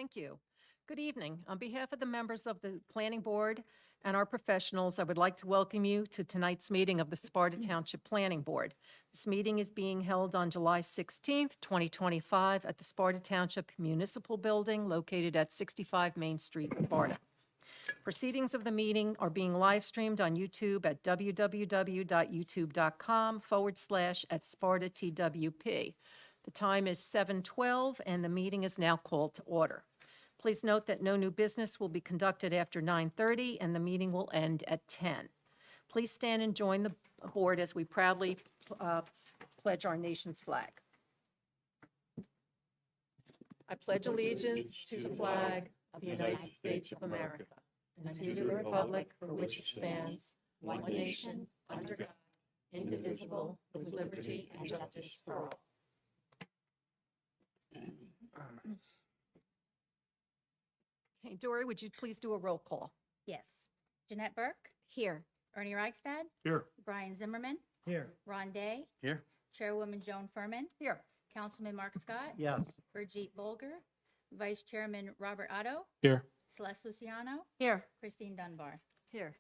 Thank you. Good evening. On behalf of the members of the Planning Board and our professionals, I would like to welcome you to tonight's meeting of the Sparta Township Planning Board. This meeting is being held on July 16th, 2025, at the Sparta Township Municipal Building located at 65 Main Street, Sparta. Proceedings of the meeting are being live streamed on YouTube at www.youtube.com/@SpartaTWP. The time is 7:12 and the meeting is now called to order. Please note that no new business will be conducted after 9:30 and the meeting will end at 10. Please stand and join the board as we proudly pledge our nation's flag. I pledge allegiance to the flag of the United States of America and to the republic for which it stands, one nation, under God, indivisible, with liberty and justice for all. Okay, Dory, would you please do a roll call? Yes. Jeanette Burke, Here. Ernie Reichstad, Here. Brian Zimmerman, Here. Ron Day, Here. Chairwoman Joan Furman, Here. Councilman Mark Scott, Yes. Brigitte Bolger, Vice Chairman Robert Otto, Here. Celeste Luciano, Here. Christine Dunbar. Here.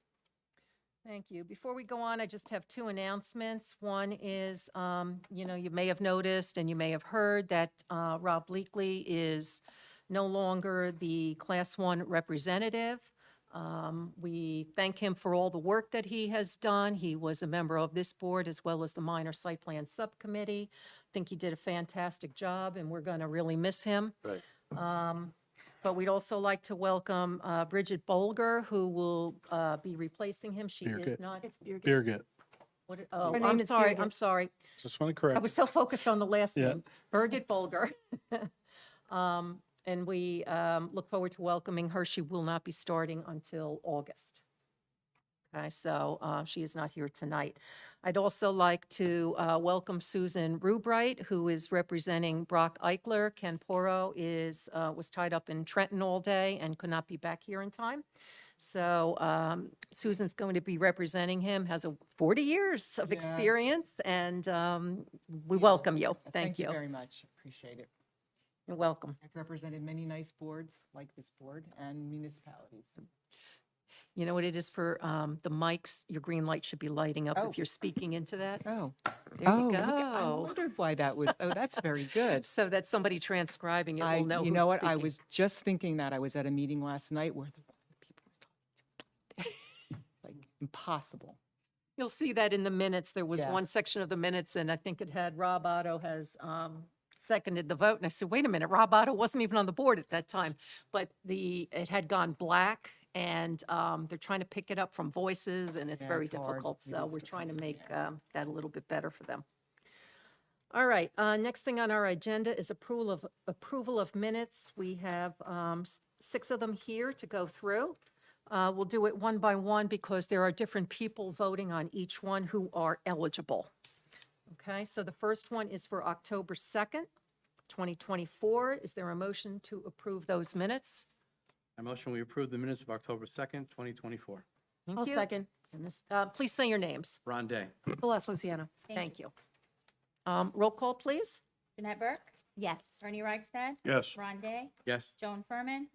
Thank you. Before we go on, I just have two announcements. One is, you may have noticed and you may have heard that Rob Bleakley is no longer the Class 1 representative. We thank him for all the work that he has done. He was a member of this board as well as the Minor Site Plan Subcommittee. I think he did a fantastic job, and we're going to really miss him. Right. But we'd also like to welcome Bridget Bolger, who will be replacing him. She is Birgit. not. It's Birgit. Birgit. Oh, Her name I'm is sorry, Birgit. I'm sorry. Just want to I correct. was so focused on the last Yeah. name. Birgit Bolger. And we look forward to welcoming her. She will not be starting until August. Okay, so she is not here tonight. I'd also like to welcome Susan Rubright, who is representing Brock Eichler. Ken Poro was tied up in Trenton all day and could not be back here in time. So Susan's going to be representing him, has 40 years of Yes. experience, and we welcome you. Thank you. very much. Appreciate it. You're welcome. I've represented many nice boards like this board and municipalities. You know what it is for the mics? Your green light should be lighting up Oh. if you're speaking into that. Oh, There you look at- I go. wondered why that was. Oh, that's very good. So that somebody transcribing it will know You who's know what? I speaking. was just thinking that. I was at a meeting last night where the people were talking it's like impossible. You'll see that in the minutes. There was Yeah. one section of the minutes, and I think it had Rob Otto has seconded the vote. And I said, wait a minute, Rob Otto wasn't even on the board at that time. But it had gone black, and they're trying to pick it up from voices, and it's Yeah, very it's hard. difficult. It So is we're trying to difficult, make that a little bit better for them. All right, next thing on our agenda is approval of minutes. We have 6 of them here to go through. We'll do it one by one because there are different people voting on each one who are eligible. Okay, so the first one is for October 2nd, 2024. Is there a motion to approve those minutes? I motion we approve the minutes of October 2nd, 2024. Thank I'll you. second. And please say your names. Ron Day. Celeste Luciano. Thank you. Roll call, please. Jeanette Burke, Yes. Ernie Reichstad, Yes. Ron Day, Yes. Joan Furman.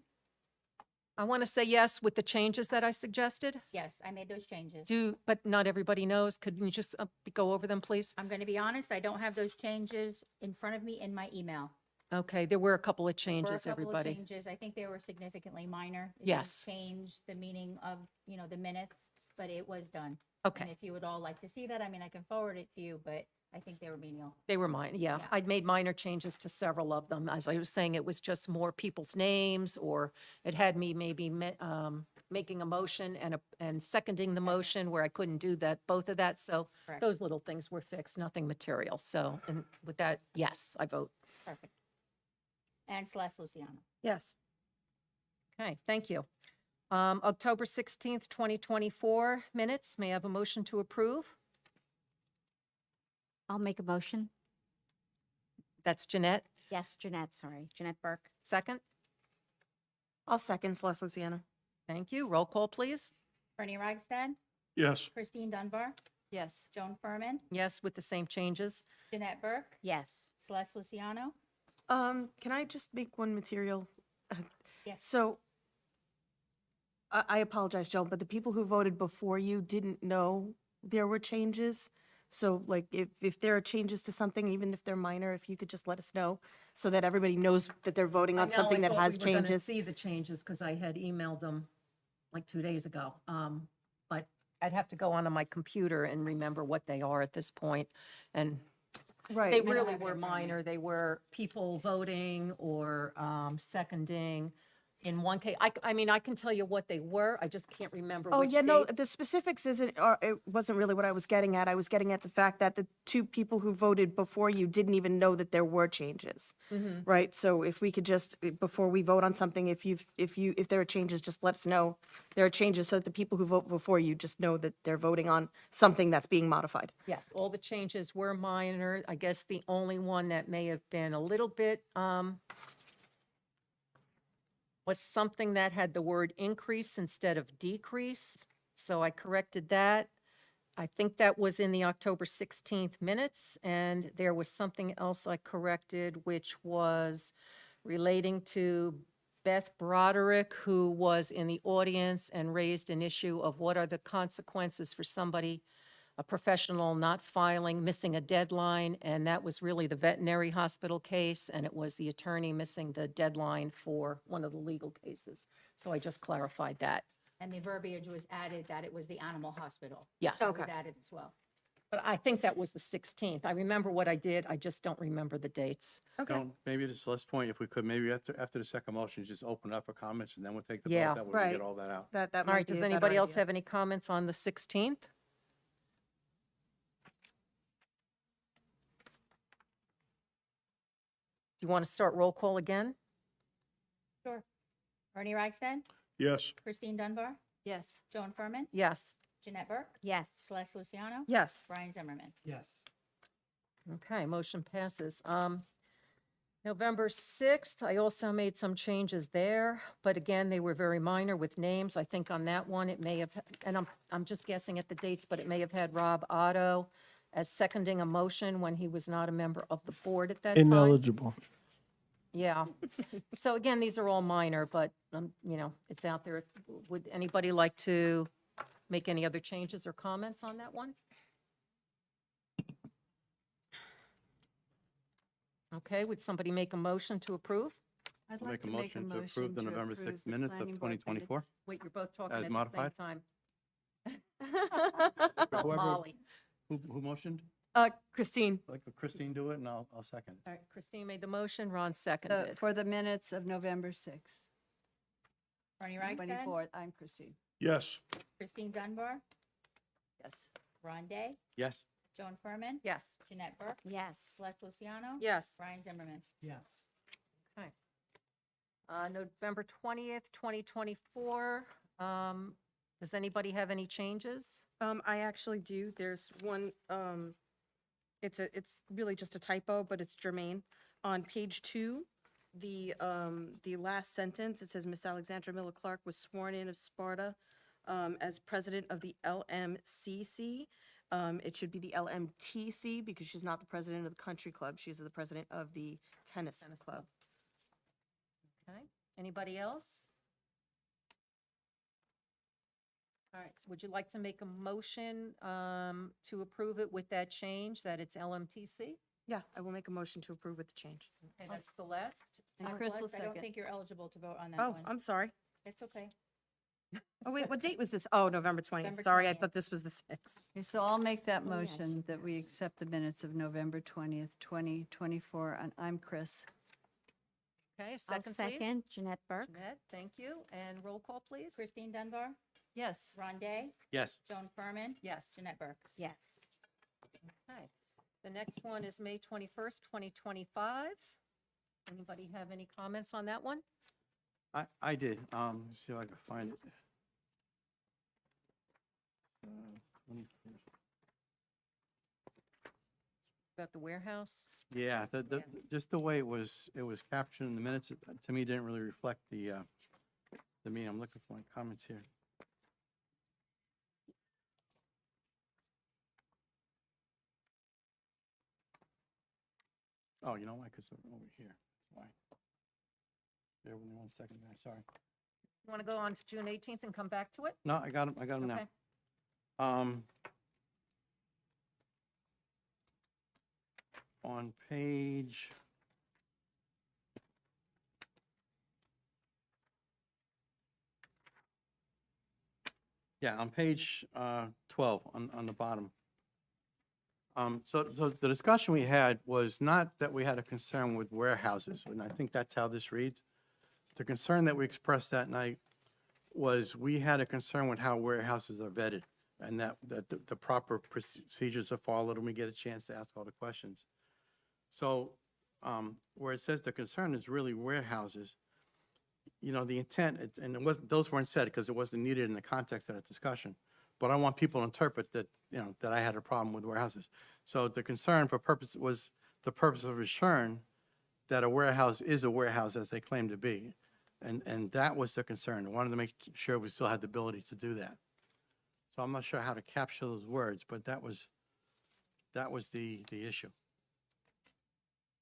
I want to say yes with the changes that I suggested. Yes, I made those changes. But not everybody knows. Could you just go over them, please? I'm going to be honest, I don't have those changes in front of me in my email. Okay, there were a couple of Were a changes, couple of everybody. changes. I think they were significantly minor. It didn't Yes. Change the meaning of, the minutes, but it was done. And Okay, if you would all like to see that, I mean, I can forward it to you, but I think they were menial. they were mine, yeah. Yeah. I'd made minor changes to several of them. As I was saying, it was just more people's names, or it had me maybe making a motion and seconding the motion where I couldn't do that, both of that. So Correct. those little things were fixed, nothing material. So, and with that, yes, I vote. Perfect. And Celeste Luciano. Yes. Okay, thank you. October 16th, 2024 minutes. May I have a motion to approve? I'll make a motion. That's Jeanette. Yes, Jeanette, sorry. Jeanette Burke. Second? I'll second Celeste Luciano. Thank you. Roll call, please. Ernie Reichstad, Yes. Christine Dunbar, Yes. Joan Furman, Yes, with the same changes. Jeanette Burke, Yes. Celeste Luciano. Can I just make one material Yes. So I apologize, Joan, but the people who voted before you didn't know there were changes. So like if there are changes to something, even if they're minor, if you could just let us know so that everybody knows that they're voting on something that has changes. See the changes because I had emailed them like 2 days ago. But I'd have to go onto my computer and remember what they are at this point. And Right. they Miss- really were minor. They were people voting or seconding. In one case, I mean, I can tell you what they were. I just can't remember Oh, which yeah, no, date. the specifics isn't, it wasn't really what I was getting at. I was getting at the fact that the two people who voted before you didn't even know that there were changes. Right? So if we could just, before we vote on something, if there are changes, just let us know there are changes so that the people who vote before you just know that they're voting on something that's being modified. Yes, all the changes were minor. I guess the only one that may have been a little bit, was something that had the word increase instead of decrease. So I corrected that. I think that was in the October 16th minutes, and there was something else I corrected, which was relating to Beth Broderick, who was in the audience and raised an issue of what are the consequences for somebody, a professional not filing, missing a deadline, and that was really the veterinary hospital case, and it was the attorney missing the deadline for one of the legal cases. So I just clarified that. And the verbiage was added that it was the animal hospital. Yes. That was added as well. But I think that was the 16th. I remember what I did, I just don't remember the dates. Don't, maybe to Celeste's point, if we could, maybe after the second motion, just open it up for comments and then we'll take the Yeah. vote. That way we Right. get all that out. That All might right, be does a better anybody else idea. have any comments on the 16th? Do you want to start roll call again? Sure. Ernie Reichstad, Yes. Christine Dunbar, Yes. Joan Furman, Yes. Jeanette Burke, Yes. Celeste Luciano, Yes. Brian Zimmerman. Yes. Okay, motion passes. November 6th, I also made some changes there, but again, they were very minor with names. I think on that one, it may have, and I'm just guessing at the dates, but it may have had Rob Otto as seconding a motion when he was not a member of the board at that time. Ineligible. Yeah. So again, these are all minor, but, it's out there. Would anybody like to make any other changes or comments on that one? Okay, would somebody make a motion to approve? I'd I'll like make a to make a motion to motion approve the to November approve 6th the minutes of planning board 2024. minutes. Wait, you're both talking As at the same modified? time. Whoever- Molly. Who motioned? Christine. Like Christine do it and I'll second. All right, Christine made the motion, Ron The- seconded. For the minutes of November 6th, Ernie Reichstad, 24th, I'm Christine. Yes. Christine Dunbar, Yes. Ron Day, Yes. Joan Furman, Yes. Jeanette Burke, Yes. Celeste Luciano, Yes. Brian Zimmerman. Yes. Okay. November 20th, 2024. Does anybody have any changes? I actually do. There's one, it's really just a typo, but it's germane. On page 2, the last sentence, it says Miss Alexandra Miller Clark was sworn in of Sparta as president of the LMCC. It should be the LMTC because she's not the president of the country club. She's the president of the tennis club. Okay, anybody else? All right, would you like to make a motion to approve it with that change, that it's LMTC? Yeah, I will make a motion to approve with the change. Okay, that's Celeste. And Uh, Chris will Celeste, I don't second. think you're eligible to vote on that Oh, one. I'm sorry. It's okay. Oh, wait, what date was this? Oh, November 20th. November Sorry, I 20th. thought this was the 6th. Okay, so I'll make that Oh, yeah. motion that we accept the minutes of November 20th, 2024, and I'm Chris. Okay, a I'll second, please. second. Jeanette Burke. Jeanette, thank you. And roll call, please. Christine Dunbar, Yes. Ron Day, Yes. Joan Furman, Yes. Jeanette Burke. Yes. Okay. The next one is May 21st, 2025. Anybody have any comments on that one? I did. Let's see if I can find it. 21st. About the warehouse? Yeah, just the way it was captured in the minutes, to me, didn't really reflect the meaning. I'm looking for my comments here. Oh, you know why? Because they're over here. Why? Bear with me 1 second, guys, sorry. You want to go on to June 18th and come back to it? No, I got them now. Okay. On page. Yeah, on page 12, on the bottom. So the discussion we had was not that we had a concern with warehouses, and I think that's how this reads. The concern that we expressed that night was we had a concern with how warehouses are vetted, and that the proper procedures are followed, and we get a chance to ask all the questions. So, where it says the concern is really warehouses, you know, the intent, and it wasn't, those weren't said because it wasn't needed in the context of that discussion. But I want people to interpret that, you know, that I had a problem with warehouses. So the concern was the purpose of assuring that a warehouse is a warehouse as they claim to be. And that was the concern. I wanted to make sure we still had the ability to do that. So I'm not sure how to capture those words, but that was the issue.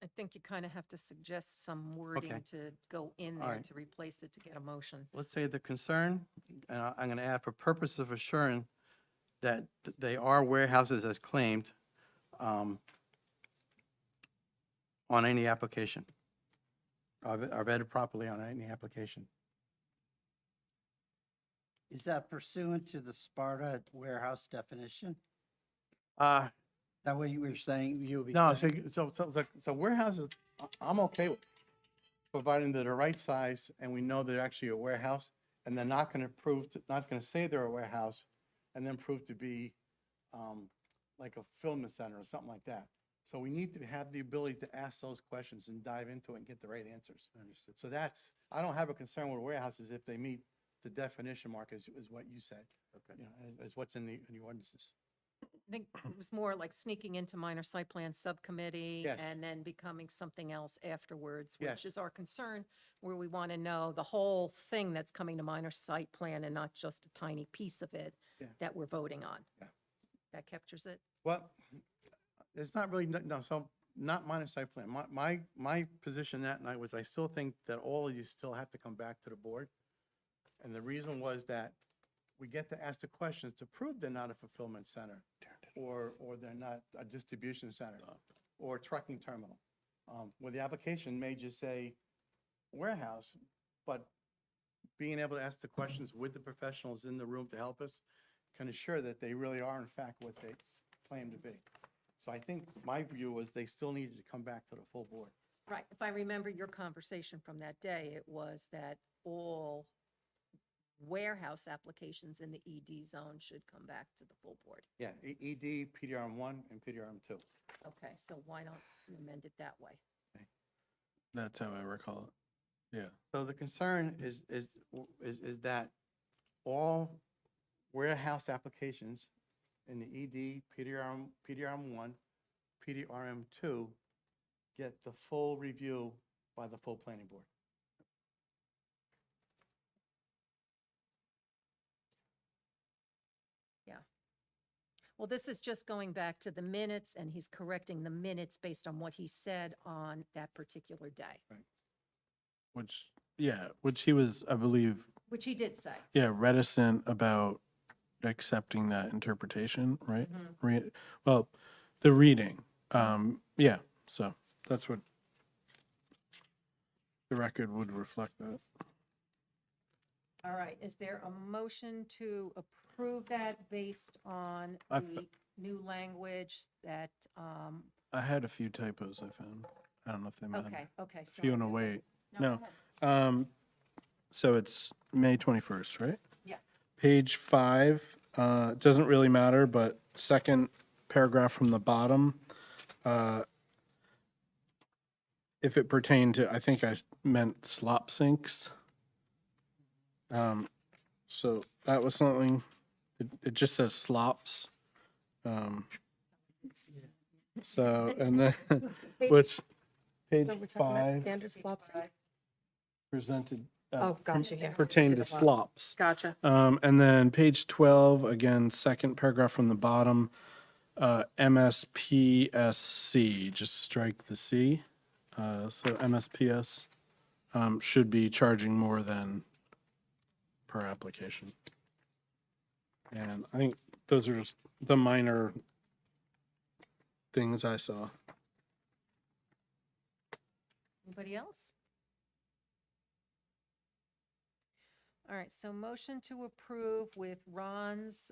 I think you kind of have to suggest some wording Okay. to go in All there right. to replace it to get a motion. Let's say the concern, I'm going to add for purpose of assuring that they are warehouses as claimed on any application, are vetted properly on any application. Is that pursuant to the Sparta warehouse definition? That what you were saying, you would be No, saying? so warehouses, I'm okay with, providing they're the right size and we know they're actually a warehouse, and they're not going to say they're a warehouse and then prove to be like a fulfillment center or something like that. So we need to have the ability to ask those questions and dive into it and get the right answers. Understood. So I don't have a concern with warehouses if they meet the definition, Mark, is what you said. Okay. You know, as what's in the ordinances. I think it was more like sneaking into minor site plan subcommittee Yes. and then becoming something else afterwards, Yes. which is our concern, where we want to know the whole thing that's coming to minor site plan and not just a tiny piece of it Yeah. that we're voting on. Yeah. That captures it? Well, it's not really, no, so not minor site plan. My position that night was I still think that all of you still have to come back to the board. And the reason was that we get to ask the questions to prove they're not a fulfillment center, or they're not a distribution center, or a trucking terminal. Where the application may just say warehouse, but being able to ask the questions with the professionals in the room to help us can assure that they really are in fact what they claim to be. So I think my view was they still needed to come back to the full board. Right. If I remember your conversation from that day, it was that all warehouse applications in the ED zone should come back to the full board. Yeah, ED, PDRM1, and PDRM2. Okay, so why don't you amend it that way? That's how I recall it. Yeah. So the concern is that all warehouse applications in the ED, PDRM1, PDRM2 get the full review by the full planning board. Well, this is just going back to the minutes, and he's correcting the minutes based on what he said on that particular day, Which he was, I believe, which he did say. reticent about accepting that interpretation, right? Mhm. Well, the reading, so that's what the record would reflect that. All right, is there a motion to approve that based on I- the new language that, I had a few typos I found. I don't know if they meant. okay. If you want to wait. No, No. go ahead. So it's May 21st, right? Yes. Page 5, it doesn't really matter, but second paragraph from the bottom, if it pertained to, I think I meant slop sinks. So that was something, it just says slops. So, and then, which, page So we're talking about 5 standard slops? presented. Oh, gotcha, yeah. Pertained to slops. Gotcha. And then page 12, again, second paragraph from the bottom, MSPSC, just strike the C. So MSPS, should be charging more than per application. And I think those are just the minor things I saw. Anybody else? All right, so motion to approve with Ron's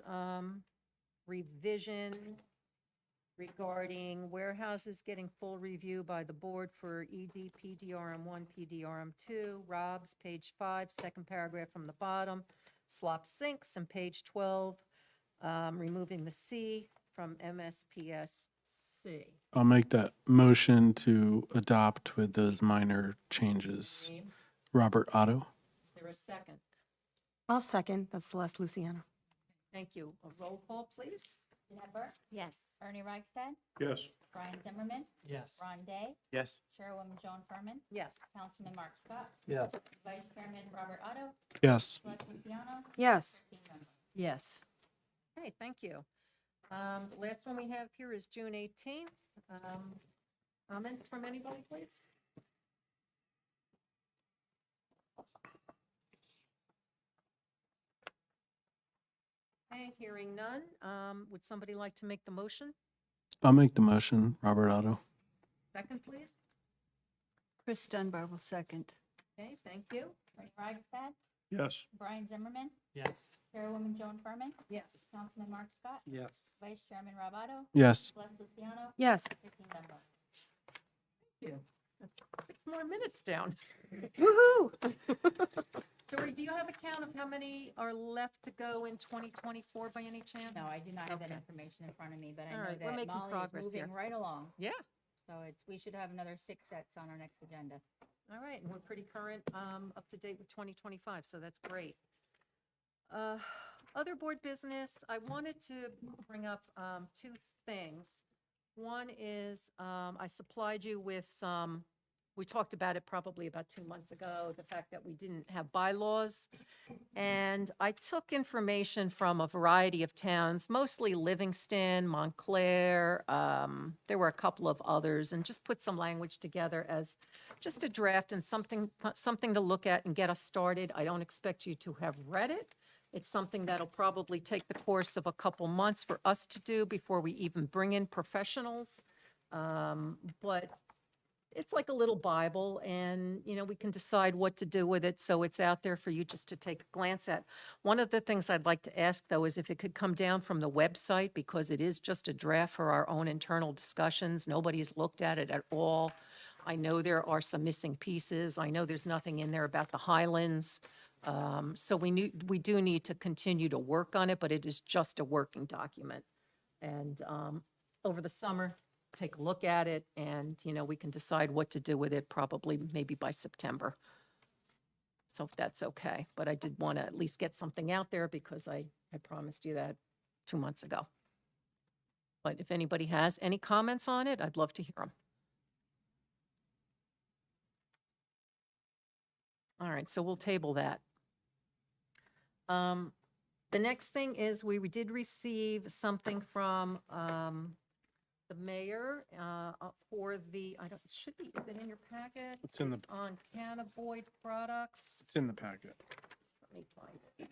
revision regarding warehouses getting full review by the board for ED, PDRM1, PDRM2. Rob's, page 5, second paragraph from the bottom. Slop sinks, and page 12, removing the C from MSPSC. I'll make that motion to adopt with those minor changes. Name? Robert Otto? Is there a second? I'll second. That's Celeste Luciano. Thank you. A roll call, please? Jeanette Burke, Yes. Ernie Reichstad, Yes. Brian Zimmerman, Yes. Ron Day, Yes. Chairwoman Joan Furman, Yes. Councilman Mark Scott, Yes. Vice Chairman Robert Otto, Yes. Celeste Luciano, Yes. 15 members. Yes. Okay, thank you. The last one we have here is June 18th. Comments from anybody, please? Okay, hearing none. Would somebody like to make the motion? I'll make the motion, Robert Otto. Second, please? Chris Dunbar will second. Okay, thank you. Ernie Reichstad, Yes. Brian Zimmerman, Yes. Chairwoman Joan Furman, Yes. Councilman Mark Scott, Yes. Vice Chairman Rob Otto, Yes. Celeste Luciano, Yes. 15 members. Thank you. 6 more minutes down. Woohoo! Dory, do you have a count of how many are left to go in 2024 by any chance? No, I do not have that Okay. information in front of me, but I All know right, we're that making Molly is progress moving here. right along. Yeah. So we should have another 6 sets on our next agenda. All right, and we're pretty current, up to date with 2025, so that's great. Other board business, I wanted to bring up 2 things. One is, I supplied you with some, we talked about it probably about 2 months ago, the fact that we didn't have bylaws. And I took information from a variety of towns, mostly Livingston, Montclair, there were a couple of others, and just put some language together as just a draft and something to look at and get us started. I don't expect you to have read it. It's something that'll probably take the course of a couple months for us to do before we even bring in professionals. But it's like a little Bible, and, we can decide what to do with it, so it's out there for you just to take a glance at. One of the things I'd like to ask, though, is if it could come down from the website, because it is just a draft for our own internal discussions. Nobody's looked at it at all. I know there are some missing pieces. I know there's nothing in there about the Highlands. So we do need to continue to work on it, but it is just a working document. And over the summer, take a look at it, and, we can decide what to do with it, probably maybe by September. So if that's okay, but I did want to at least get something out there because I promised you that 2 months ago. But if anybody has any comments on it, I'd love to hear them. All right, so we'll table that. The next thing is we did receive something from the mayor for the, it should be, is it in your packet? It's in the- On Cannabis products. It's in the packet. Let me find it.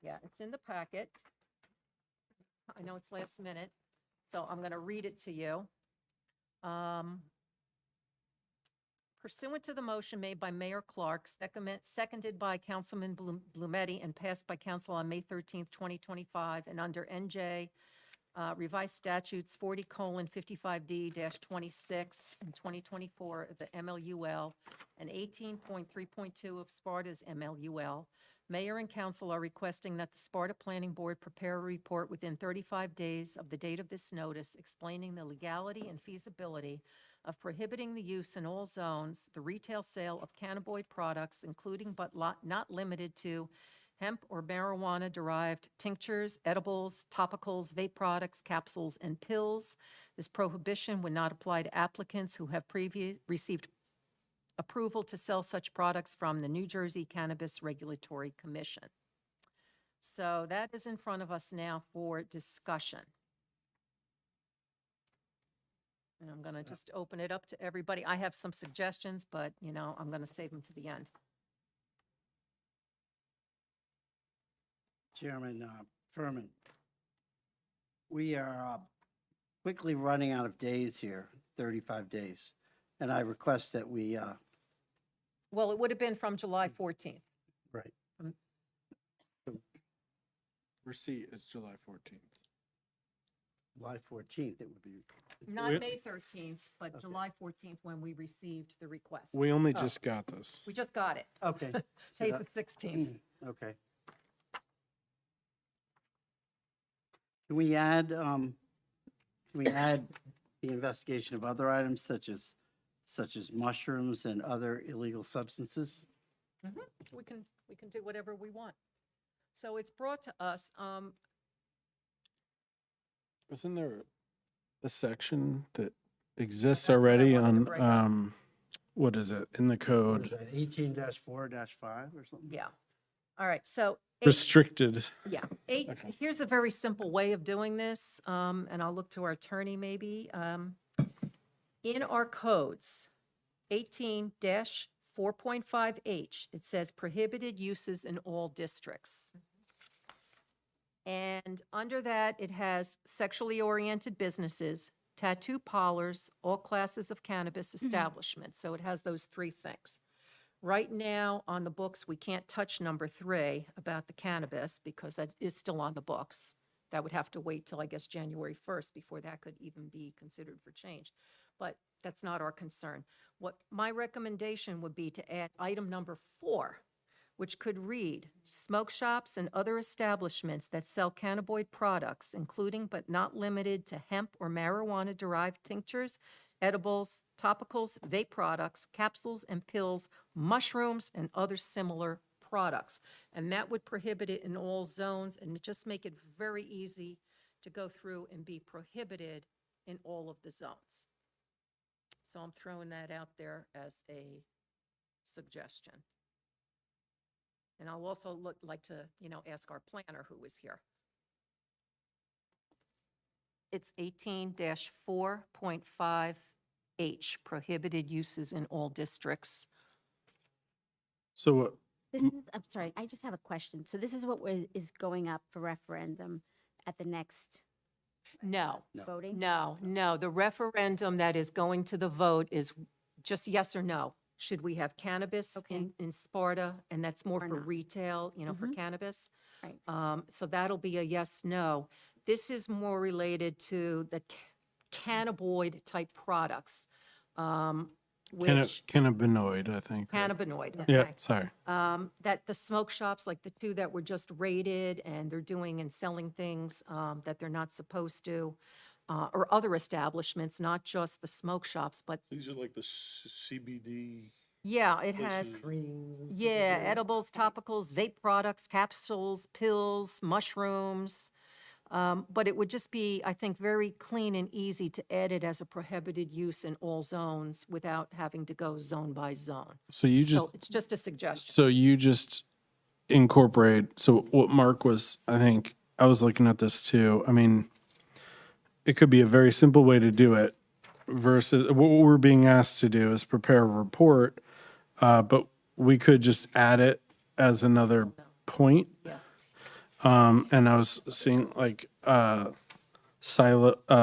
Yeah, it's in the packet. I know it's last minute, so I'm going to read it to you. Pursuant to the motion made by Mayor Clark, seconded by Councilman Blumetti, and passed by council on May 13th, 2025, and under NJ Revised Statutes 40:55D-26 in 2024, the MLUL, and 18.3.2 of Sparta's MLUL, Mayor and council are requesting that the Sparta Planning Board prepare a report within 35 days of the date of this notice explaining the legality and feasibility of prohibiting the use in all zones, the retail sale of cannabis products, including but not limited to hemp or marijuana-derived tinctures, edibles, topicals, vape products, capsules, and pills. This prohibition would not apply to applicants who have received approval to sell such products from the New Jersey Cannabis Regulatory Commission. So that is in front of us now for discussion. And I'm going to just open it up to everybody. I have some suggestions, but, I'm going to save them to the end. Chairman Furman, we are quickly running out of days here, 35 days. And I request that we, Well, it would have been from July 14th. right, Receipt is July 14th. July 14th, it would be. Not We- May 13th, but Okay. July 14th when we received the request. We only Oh. just got this. We just got it. Okay. so Today's that- the 16th. Okay. Can we add the investigation of other items such as mushrooms and other illegal substances? We can do whatever we want. So it's brought to us, Isn't there a section that exists That's what I already wanted to on, bring up. what is it, in the What is code? that, 18-4-5 or something? yeah. All right, so Restricted. Yeah, Okay. here's a very simple way of doing this, and I'll look to our attorney maybe. In our codes, 18-4.5H, it says prohibited uses in all districts. And under that, it has sexually oriented businesses, tattoo parlors, all classes of cannabis establishments. So it has those three things. Right now, on the books, we can't touch number 3 about the cannabis because that is still on the books. That would have to wait till, I guess, January 1st before that could even be considered for change. But that's not our concern. What my recommendation would be to add item number 4, which could read, smoke shops and other establishments that sell cannabinoid products, including but not limited to hemp or marijuana-derived tinctures, edibles, topicals, vape products, capsules and pills, mushrooms, and other similar products. And that would prohibit it in all zones and just make it very easy to go through and be prohibited in all of the zones. So I'm throwing that out there as a suggestion. And I'll also like to, ask our planner who is here. It's 18-4.5H, prohibited uses in all districts. So what, This is, I'm sorry, I just have a question. So this is what is going up for referendum at the next No, voting? no, the referendum that is going to the vote is just yes or no. Should we have cannabis Okay. in Sparta? And that's more Or for not. retail, for Mhm. cannabis. Right. So that'll be a yes, no. This is more related to the cannabinoid type products, which, cannabinoid, I think. right? cannabinoid, Yeah, okay. sorry. That the smoke shops, like the 2 that were just raided, and they're doing and selling things that they're not supposed to, or other establishments, not just the smoke shops, but, These are like the CBD. yeah, it has, places. yeah, edibles, topicals, vape products, capsules, pills, mushrooms. But it would just be, I think, very clean and easy to add it as a prohibited use in all zones without having to go zone by zone. So you just, So it's just a suggestion. so you just incorporate, so what Mark was, I think, I was looking at this too. I mean, it could be a very simple way to do it versus, what we're being asked to do is prepare a report, but we could just add it as another point. Yeah. And I was seeing like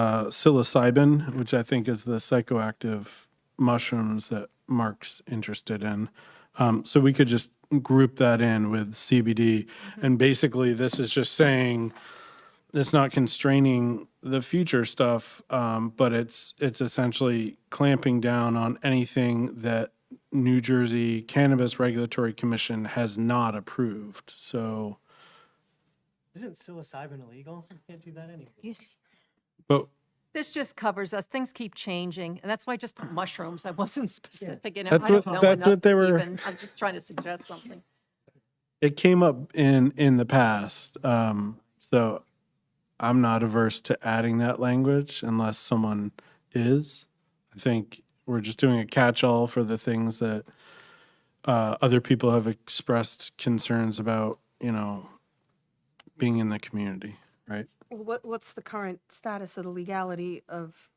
psilocybin, which I think is the psychoactive mushrooms that Mark's interested in. So we could just group that in with CBD. And basically, this is just saying it's not constraining the future stuff, but it's essentially clamping down on anything that New Jersey Cannabis Regulatory Commission has not approved. So. Isn't psilocybin illegal? You can't do that anyway. Excuse me. But This just covers us. Things keep changing, and that's why I just put mushrooms. I wasn't specific in it. That's I don't what- know that's enough what they to were- even- I'm just trying to suggest something. it came up in the past, so I'm not averse to adding that language unless someone is. I think we're just doing a catch-all for the things that other people have expressed concerns about, being in the community, right? What's the current status of the legality of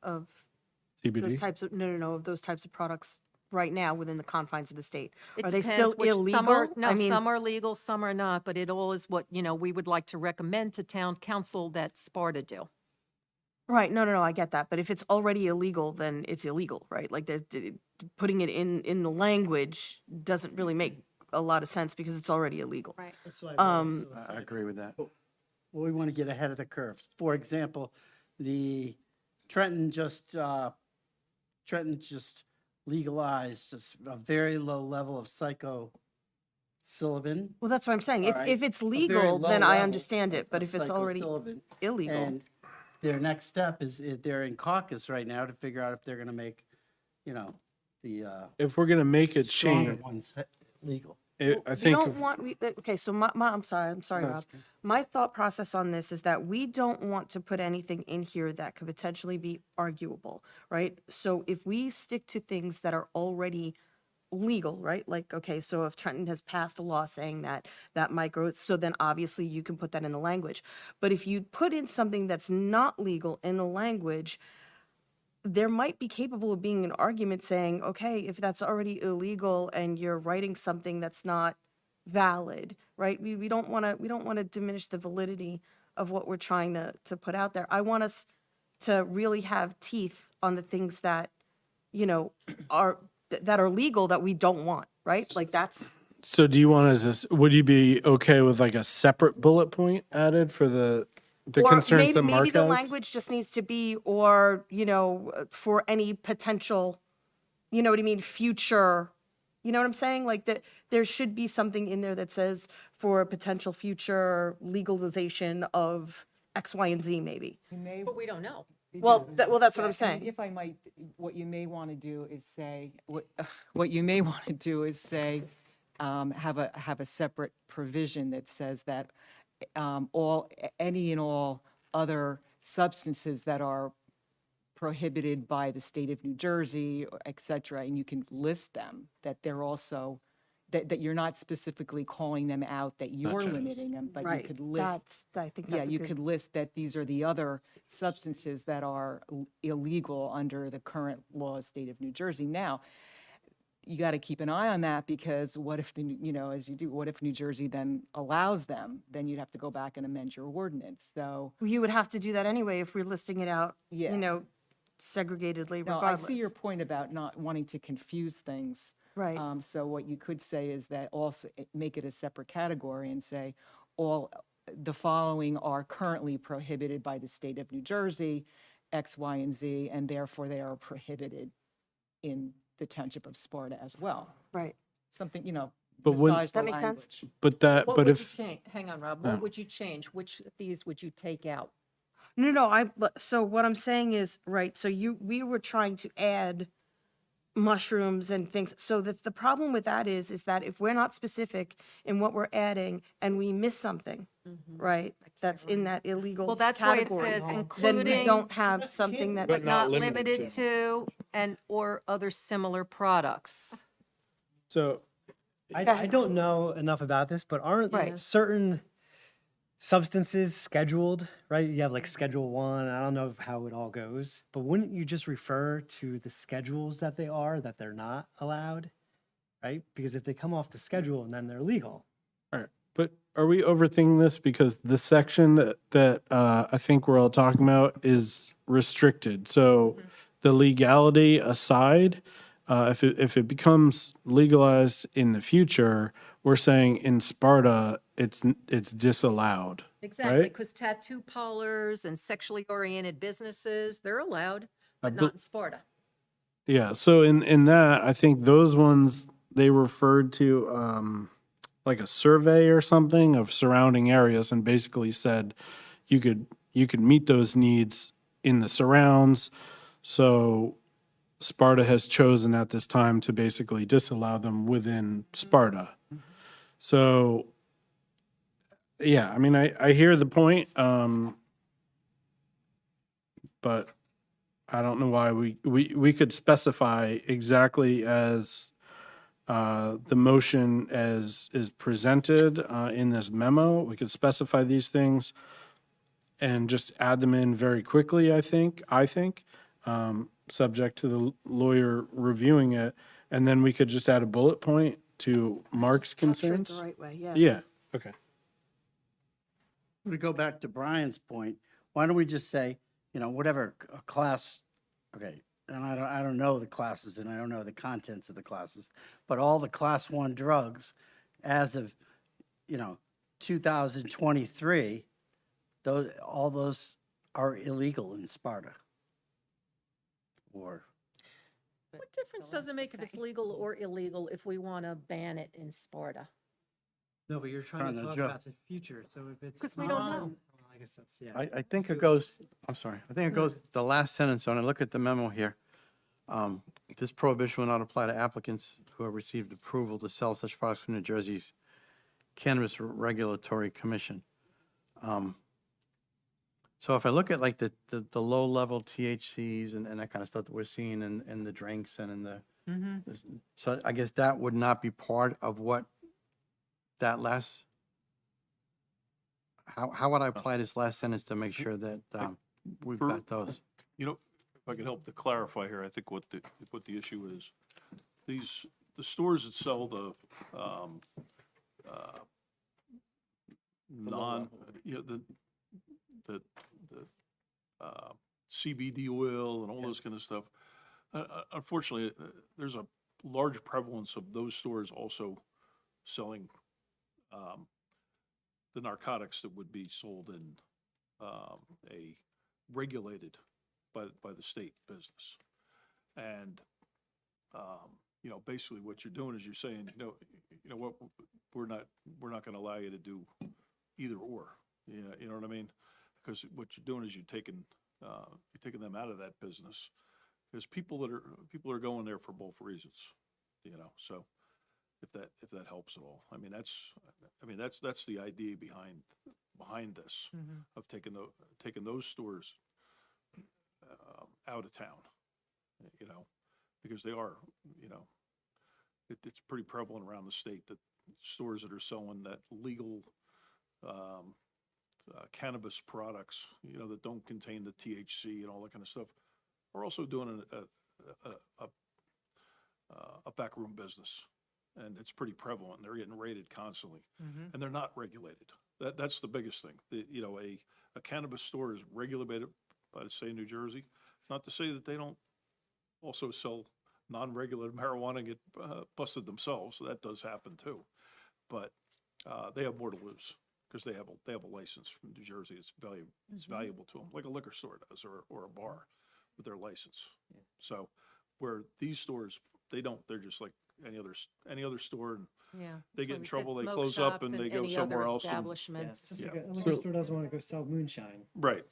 CBD? of those types of products right now within the confines of the state? It Are they depends still which- some are- illegal? No, I mean, some are legal, some are not, but it all is what, we would like to recommend to town council that Sparta do. right, no, I get that. But if it's already illegal, then it's illegal, right? Like putting it in the language doesn't really make a lot of sense because it's already illegal. Right. That's why. I brought up Um, I psilocybin. agree with that. Well, we want to get ahead of the curve. For example, Trenton just legalized a very low level of psilocybin. Well, that's what I'm saying. All If, right. if it's A very legal, low then I level understand it. But of if it's already psilocybin. illegal, And their next step is, they're in caucus right now to figure out if they're going to make, the If we're going to make a stronger change, ones legal. I we think, don't want, okay, so I'm sorry, No, Rob. it's okay. My thought process on this is that we don't want to put anything in here that could potentially be arguable, right? So if we stick to things that are already legal, right? Like, okay, so if Trenton has passed a law saying that micro, so then obviously you can put that in the language. But if you put in something that's not legal in the language, there might be capable of being an argument saying, okay, if that's already illegal and you're writing something that's not valid, right? We don't want to diminish the validity of what we're trying to put out there. I want us to really have teeth on the things that, that are legal that we don't want, right? Like that's, so do you want us, would you be okay with like a separate bullet point added for the or concerns that Mark maybe the has? language just needs to be, or, for any potential, you know what I mean, future, you know what I'm saying? Like that, there should be something in there that says for a potential future legalization of X, Y, and Z maybe. You may But we don't know. Well, that's what Yeah, I'm and saying. If I might, what you may want to do is say, what you may want to do is say, have a separate provision that says that any and all other substances that are prohibited by the state of New Jersey, et cetera, and you can list them, that they're also, that you're not specifically calling them out, that you're just. limiting them, but you Right, could list. I think Yeah, that's a you good. could list that these are the other substances that are illegal under the current law of state of New Jersey. Now, you got to keep an eye on that because what if as you do, what if New Jersey then allows them? Then you'd have to go back and amend your ordinance. So, Well, you would have to do that anyway if we're listing it out, Yeah. segregatedly no, regardless. I see your point about not wanting to confuse things. Right. So what you could say is that also make it a separate category and say all the following are currently prohibited by the state of New Jersey, X, Y, and Z, and therefore they are prohibited in the township of Sparta as well. Right. Something, But when- massage the That makes sense? language. What but would you if, change? Hang on, Rob. Yeah. What would you change? Which of these would you take out? No, so what I'm saying is, right, so we were trying to add mushrooms and things, so that the problem with that is that if we're not specific in what we're adding and we miss something, right, that's in that illegal Well, that's why it category, says then we including, don't have something that's, but not limited to, or other similar products. so, I don't know enough about this, but aren't Right. certain substances scheduled, right? You have like Schedule 1. I don't know how it all goes, but wouldn't you just refer to the schedules that they're not allowed, right? Because if they come off the schedule, then they're legal. all right, but are we overthinking this? Because the section that I think we're all talking about is restricted. So the legality aside, if it becomes legalized in the future, we're saying in Sparta, it's disallowed. Exactly, Right. because tattoo parlors and sexually oriented businesses, they're allowed, but but- not in Sparta. Yeah, so in that, I think those ones, they referred to like a survey or something of surrounding areas and basically said you could meet those needs in the surrounds. So Sparta has chosen at this time to basically disallow them within Sparta. So, yeah, I mean, I hear the point, but I don't know why we could specify exactly as the motion as is presented in this memo. We could specify these things and just add them in very quickly, I think. subject to the lawyer reviewing it, and then we could just add a bullet point to Mark's concerns? The right way, yeah. Yeah, okay. To go back to Brian's point, why don't we just say, you know, whatever a class, okay, and I don't know the classes and I don't know the contents of the classes, but all the class 1 drugs as of, you know, 2023, all those are illegal in Sparta. Or, What difference does it make if it's legal or illegal if we want to ban it in Sparta? No, but you're Trying trying to to talk jump. about the future, so if it's. 'Cause we don't know. Well, I guess that's, yeah. I think it goes, I'm sorry, I think it goes, the last sentence on it, look at the memo here. This prohibition will not apply to applicants who have received approval to sell such products from New Jersey's Cannabis Regulatory Commission. So if I look at like the low-level THCs and that kind of stuff that we're seeing in the drinks and in the, so I guess that would not be part of what that last, how would I apply this last sentence to make sure that we've For- got those? You know, if I can help to clarify here, I think what the issue is, the stores that sell the, you know, the CBD oil and all those kind of stuff. Unfortunately, there's a large prevalence of those stores also selling the narcotics that would be sold in a regulated by the state business. And, you know, basically what you're doing is you're saying, you know what, we're not going to allow you to do either or. You know what I mean? Because what you're doing is you're taking them out of that business. There's people are going there for both reasons, you know, so if that helps at all. I mean, that's the idea behind this, of taking those stores out of town, you know, because they are, you know, it's pretty prevalent around the state that stores that are selling that legal cannabis products, you know, that don't contain the THC and all that kind of stuff, are also doing a backroom business. And it's pretty prevalent. They're getting raided constantly, and they're not regulated. That's the biggest thing. You know, a cannabis store is regulated by the state of New Jersey. It's not to say that they don't also sell non-regulated marijuana and get busted themselves. So that does happen too, but they have more to lose because they have a license from New Jersey. It's valuable to them, like a liquor store does or a bar with their license. So where these stores, they don't. They're just like any other store, and Yeah. they that's get why in we said trouble, they smoke close up shops and they go any other somewhere else and- Establishments. Just Yeah. like a liquor store doesn't want to go sell moonshine. right,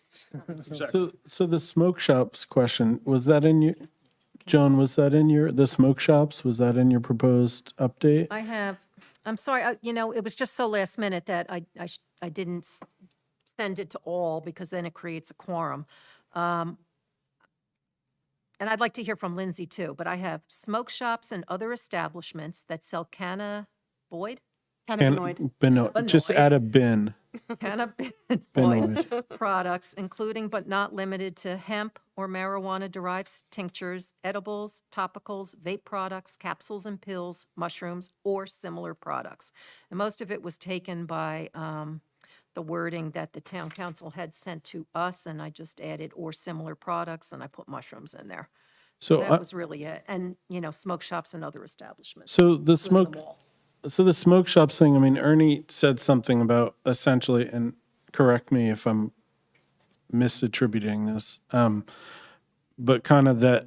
exactly. So the smoke shops question, was that in your, Joan, was that in the smoke shops, was that in your proposed update? I'm sorry, you know, it was just so last minute that I didn't send it to all because then it creates a quorum. And I'd like to hear from Lindsay too, but I have smoke shops and other establishments that sell cannabinoid Just add a bin. cannabinoid products, including but not limited to hemp or marijuana-derived tinctures, edibles, topicals, vape products, capsules and pills, mushrooms, or similar products. And most of it was taken by the wording that the town council had sent to us, and I just added "or similar products," and I put mushrooms in there. So, That was really it. And, you know, smoke shops and other establishments. so the including smoke, them all. so the smoke shops thing, I mean, Ernie said something about essentially, and correct me if I'm misattributing this, but kind of that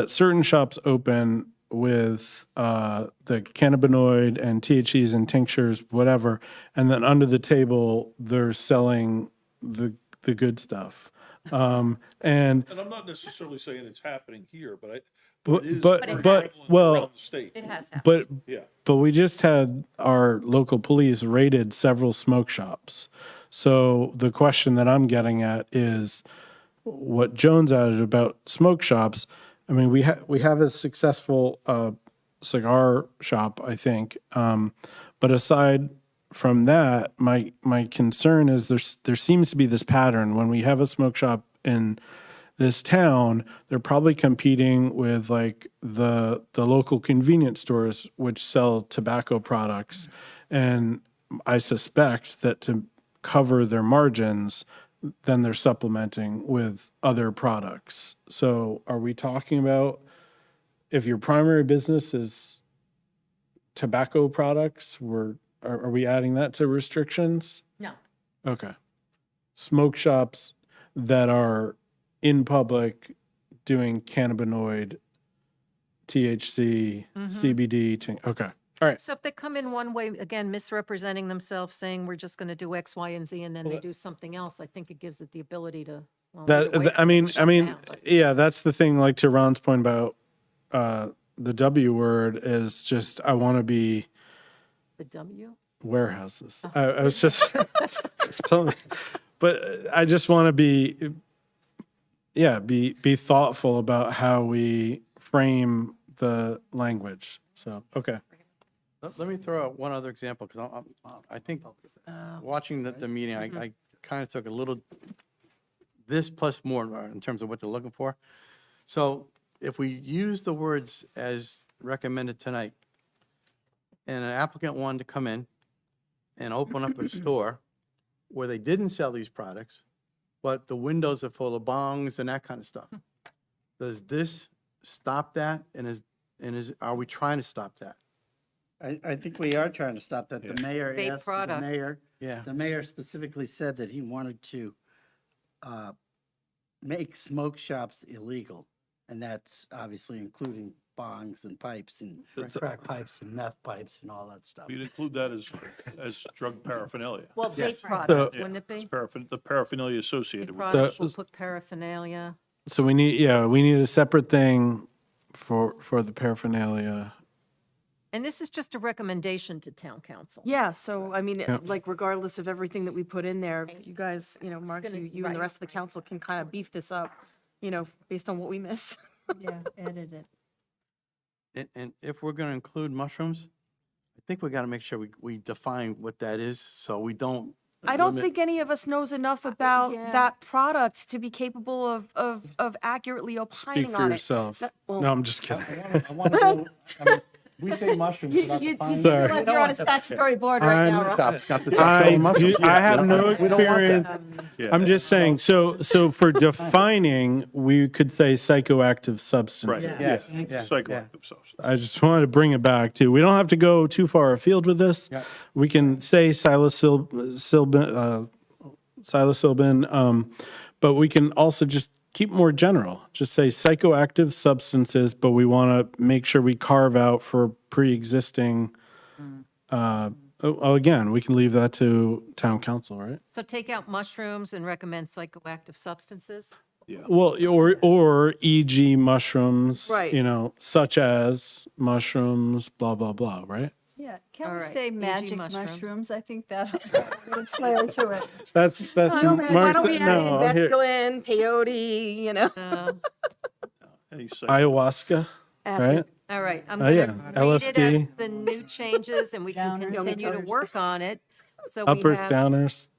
certain shops open with the cannabinoid and THCs and tinctures, whatever, and then under the table, they're selling the good stuff. And And I'm not necessarily saying it's happening here, but But- it is but- very but- prevalent well- around the state. It has happened. but Yeah. we just had our local police raided several smoke shops. So the question that I'm getting at is what Jones added about smoke shops. I mean, we have a successful cigar shop, I think. But aside from that, my concern is there seems to be this pattern when we have a smoke shop in this town, they're probably competing with like the local convenience stores which sell tobacco products. And I suspect that to cover their margins, then they're supplementing with other products. So are we talking about if your primary business is tobacco products, are we adding that to restrictions? No. Okay. Smoke shops that are in public doing cannabinoid, THC, CBD, okay. All right. So if they come in one way, again, misrepresenting themselves, saying we're just going to do X, Y, and Z, and then they do something else, I think it gives it the ability to, well, either way, That, I mean, shut down, but- yeah, that's the thing, like to Ron's point about, the W word is just, I want to be The W? warehouses. I was just telling, but I just want to be, yeah, be thoughtful about how we frame the language. So, okay. Let me throw out one other example, because I think, watching the meeting, I kind of took a little, this plus more in terms of what they're looking for. So if we use the words as recommended tonight, and an applicant wanted to come in and open up a store where they didn't sell these products, but the windows are full of bongs and that kind of stuff, does this stop that? And are we trying to stop that? I think we are trying to stop that. The mayor Vape asked, products. Yeah. the mayor specifically said that he wanted to make smoke shops illegal. And that's obviously including bongs and pipes and crack pipes and meth pipes and all that stuff. We'd include that as drug paraphernalia. Well, vape Yes. products, Yeah, wouldn't it it's be? the paraphernalia Vape associated with it. products, we'll put paraphernalia. So we need a separate thing for the paraphernalia. And this is just a recommendation to town council. Yeah, so I mean, Yeah. like regardless of everything that we put in there, you guys, Mark, Gonna- you and the right. rest of the council can kind of beef this up, based on what we miss. Yeah, edit it. And if we're going to include mushrooms, I think we got to make sure we define what that is, so we don't. I don't limit- think any of us knows enough about yeah. that product to be capable of accurately Speak opining for on it. yourself. That- well- No, I'm just kidding. I want to go, I mean, we say mushrooms without defining. Sorry. realize you're on a statutory board right now, Rob. Shops got to stop selling mushrooms. I have We no don't want that. experience. Yeah. I'm just saying, so for defining, we could say psychoactive Right, substances. Yes, yeah, yeah, psychoactive substance. I just wanted to bring it back to, we don't have to go too far afield with this. Yeah. We can say psilocybin, but we can also just keep more general. Just say psychoactive substances, but we want to make sure we carve out for pre-existing. Again, we can leave that to town council, right? So take out mushrooms and recommend psychoactive substances? Well, or e.g. mushrooms, Right. such as mushrooms, blah, blah, blah, right? Yeah, All can we right, say e.g. magic mushrooms. mushrooms? I think that would flair to it. That's Why don't we add no, in here, mescaline, peyote, Any psych- ayahuasca, acid. right? All right, I'm Oh, going yeah, to read it LSD. as the new changes, and we can Downers, continue to uppers. work on it. So we Uppers, have downers.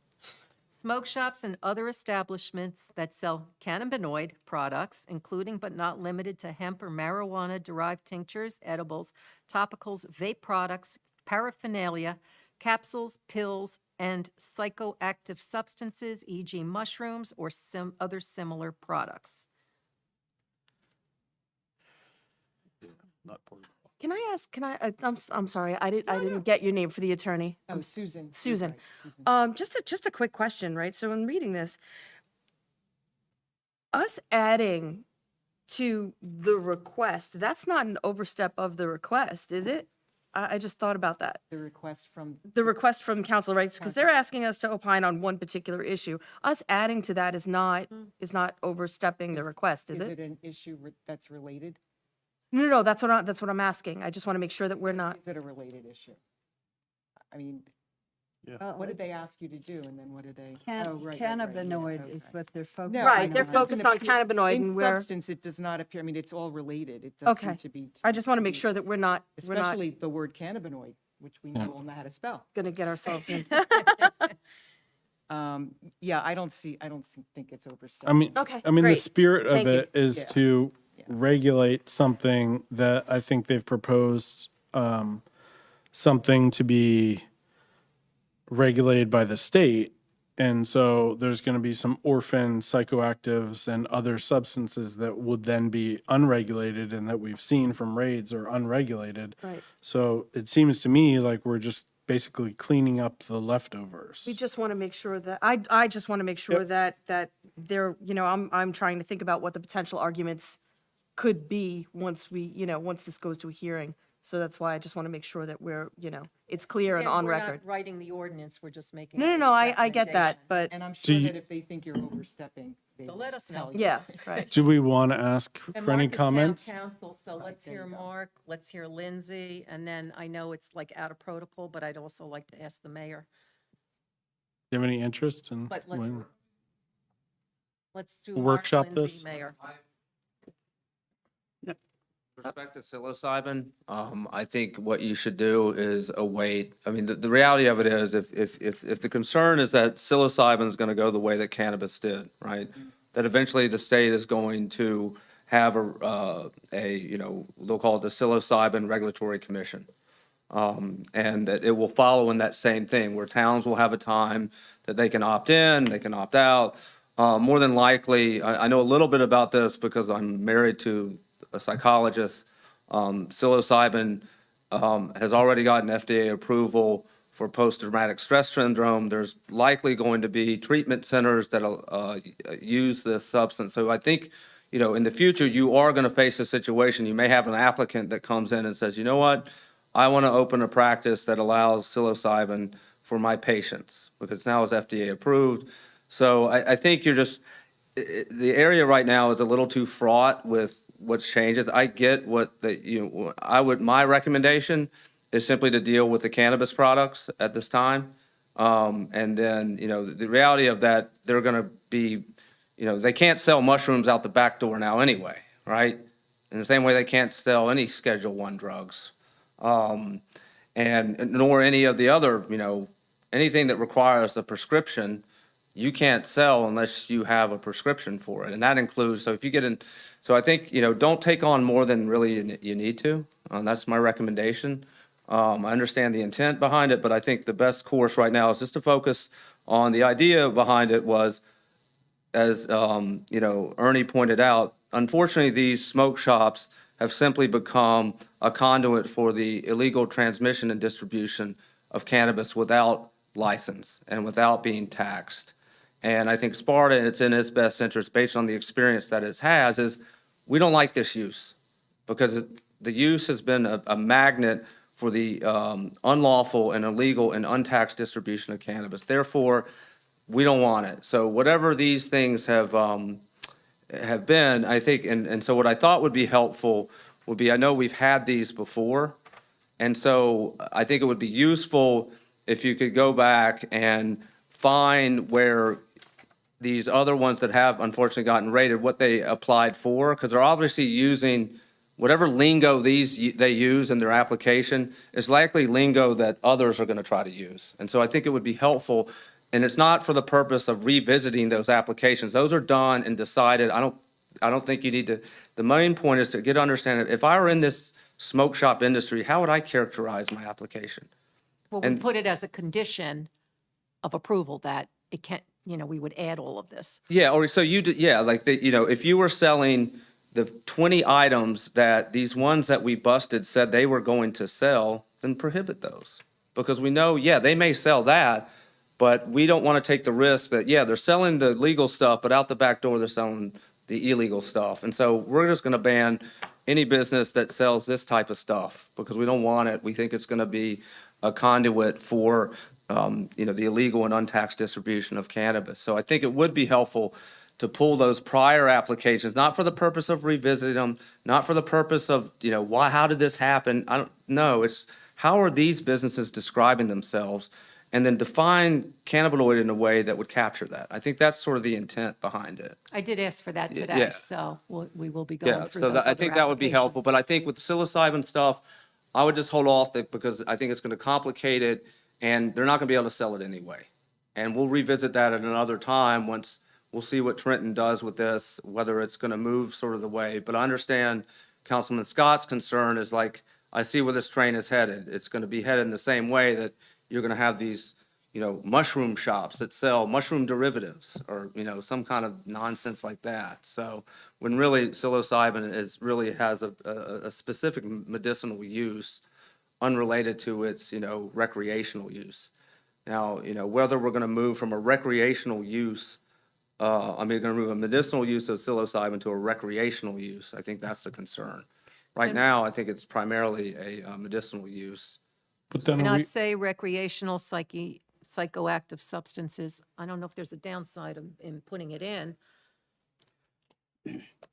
smoke shops and other establishments that sell cannabinoid products, including but not limited to hemp or marijuana-derived tinctures, edibles, topicals, vape products, paraphernalia, capsules, pills, and psychoactive substances, e.g. mushrooms or other similar products. not part of it. Can I ask, I'm sorry, I didn't get your name for the attorney. Oh, Susan. Susan. Right, Susan. Just a quick question, right? So in reading this, us adding to the request, that's not an overstep of the request, is it? I just thought about that. The request from, The request from council, right? Because they're asking us to opine on one particular issue. Us adding to that is not overstepping the request, is is it? it an issue that's related? No, that's what I'm asking. I just want to make sure that we're not. Is it a related issue? I mean, Well, what did they ask you to do, and then what did they? Can- Oh, right, yeah, Cannabinoid is okay. what they're focused No, on. Right, they're it focused doesn't on appear- cannabinoid In and we're, substance, it does not appear, I mean, it's all related. It Okay. doesn't seem to be. I just want to make sure that we're not Especially the word cannabinoid, which we all know how to spell. going to get ourselves in. Yeah, I don't think it's overstepping. I mean, Okay, I mean, the great. spirit of Thank you. it is Yeah. to Yeah. regulate something that I think they've proposed, something to be regulated by the state. And so there's going to be some orphan psychoactives and other substances that would then be unregulated and that we've seen from raids are unregulated. Right. So it seems to me like we're just basically cleaning up the leftovers. We just want to make sure that, I just want to make sure that there, you know, I'm trying to think about what the potential arguments could be once we, you know, once this goes to a hearing. So that's why I just want to make sure that we're, you know, it's clear and Yeah, on we're not record. writing the ordinance, we're just making. No, a I get that, recommendation. but, And I'm Do sure you- that if they think you're overstepping, they So will let us know. tell you. yeah, right. Do we want to ask And for any Mark is town comments? council, so let's there you hear go. Mark, let's hear Lindsay, and then I know it's like out of protocol, but I'd also like to ask the mayor. Do you have any interest in? But let's- when- Let's do We'll Mark, workshop Lindsay, this? mayor. Respect to psilocybin, I think what you should do is await, I mean, the reality of it is if the concern is that psilocybin is going to go the way that cannabis did, right? That eventually the state is going to have you know, they'll call it the Psilocybin Regulatory Commission. And that it will follow in that same thing, where towns will have a time that they can opt in, they can opt out. More than likely, I know a little bit about this because I'm married to a psychologist. Psilocybin has already gotten FDA approval for post-traumatic stress syndrome. There's likely going to be treatment centers that'll use this substance. So I think, you know, in the future, you are going to face a situation. You may have an applicant that comes in and says, you know what? I want to open a practice that allows psilocybin for my patients because now it's FDA approved. So I think you're just, the area right now is a little too fraught with what's changes. I get what my recommendation is simply to deal with the cannabis products at this time. And then, you know, the reality of that, they're going to be, you know, they can't sell mushrooms out the back door now anyway, right? In the same way they can't sell any Schedule I drugs. And nor any of the other, you know, anything that requires a prescription, you can't sell unless you have a prescription for it. And that includes, so if you get in, so I think, you know, don't take on more than really you need to. That's my recommendation. I understand the intent behind it, but I think the best course right now is just to focus on the idea behind it was, as you know, Ernie pointed out, unfortunately, these smoke shops have simply become a conduit for the illegal transmission and distribution of cannabis without license and without being taxed. And I think Sparta, it's in its best interest, based on the experience that it has, is we don't like this use because the use has been a magnet for the unlawful and illegal and untaxed distribution of cannabis. Therefore, we don't want it. So whatever these things have been, I think, and so what I thought would be helpful would be, I know we've had these before, and so I think it would be useful if you could go back and find where these other ones that have unfortunately gotten rated, what they applied for, because they're obviously using whatever lingo they use in their application is likely lingo that others are going to try to use. And so I think it would be helpful, and it's not for the purpose of revisiting those applications. Those are done and decided. I don't think you need to, the main point is to get understanding, if I were in this smoke shop industry, how would I characterize my application? Well, we And- put it as a condition of approval that it can't, you know, we would add all of this. Yeah, or so like you know, if you were selling the 20 items that these ones that we busted said they were going to sell, then prohibit those. Because we know, yeah, they may sell that, but we don't want to take the risk that, yeah, they're selling the legal stuff, but out the back door, they're selling the illegal stuff. And so we're just going to ban any business that sells this type of stuff because we don't want it. We think it's going to be a conduit for you know, the illegal and untaxed distribution of cannabis. So I think it would be helpful to pull those prior applications, not for the purpose of revisiting them, not for the purpose of, you know, how did this happen? I don't know. It's how are these businesses describing themselves, and then define cannabinoid in a way that would capture that. I think that's sort of the intent behind it. I did ask for that Yeah. today, so we will be going Yeah, through so those I other think that would be helpful, applications. but I think with the psilocybin stuff, I would just hold off because I think it's going to complicate it, and they're not going to be able to sell it anyway. And we'll revisit that at another time once, we'll see what Trenton does with this, whether it's going to move sort of the way. But I understand Councilman Scott's concern is like, I see where this train is headed. It's going to be headed in the same way that you're going to have these, mushroom shops that sell mushroom derivatives or, some kind of nonsense like that. So when really psilocybin really has a specific medicinal use unrelated to its, recreational use. Now, whether we're going to move from a recreational use, going to move a medicinal use of psilocybin to a recreational use, I think that's the concern. Right now, I think it's primarily a medicinal use. But Why then not we, say recreational psychoactive substances? I don't know if there's a downside in putting it in.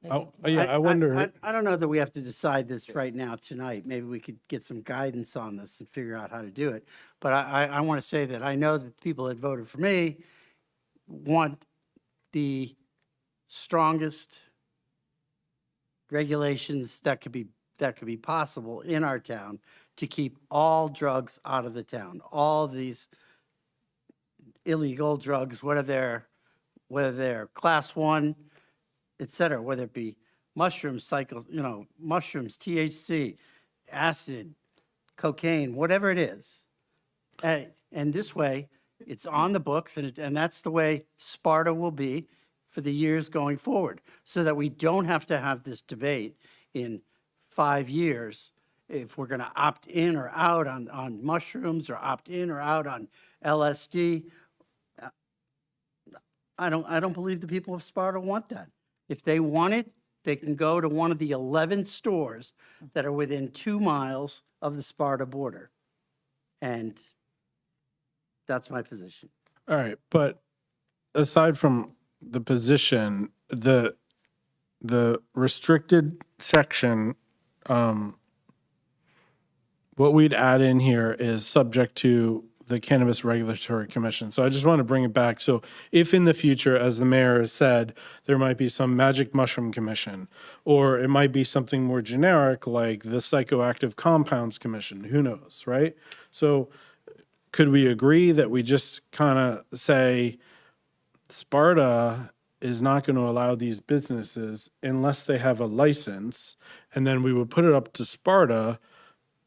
I wonder. I don't know that we have to decide this right now tonight. Maybe we could get some guidance on this and figure out how to do it. But I want to say that I know that people that voted for me want the strongest regulations that could be possible in our town to keep all drugs out of the town. All these illegal drugs, whether they're class 1, et cetera, whether it be mushrooms, mushrooms, THC, acid, cocaine, whatever it is. And this way, it's on the books, and that's the way Sparta will be for the years going forward, so that we don't have to have this debate in 5 years if we're going to opt in or out on mushrooms or opt in or out on LSD. I don't believe the people of Sparta want that. If they want it, they can go to one of the 11 stores that are within 2 miles of the Sparta border. And that's my position. All right, but aside from the position, the restricted section, what we'd add in here is subject to the Cannabis Regulatory Commission. So I just want to bring it back. So if in the future, as the mayor has said, there might be some magic mushroom commission, or it might be something more generic like the Psychoactive Compounds Commission, who knows, right? So could we agree that we just kind of say Sparta is not going to allow these businesses unless they have a license, and then we would put it up to Sparta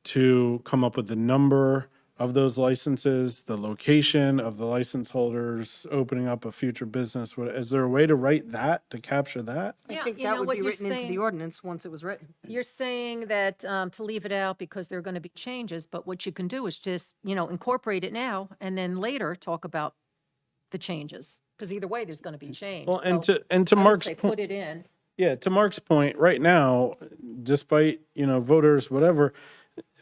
to come up with the number of those licenses, the location of the license holders, opening up a future business? Is there a way to write that, to capture that? I Yeah, think you that know would what be you're written into the saying? ordinance once it was written. You're saying that to leave it out because there are going to be changes, but what you can do is just, incorporate it now and then later talk about the changes. Because either way, there's going to be change. Well, and So to I would Mark's say point, put it in. yeah, to Mark's point, right now, despite, voters, whatever,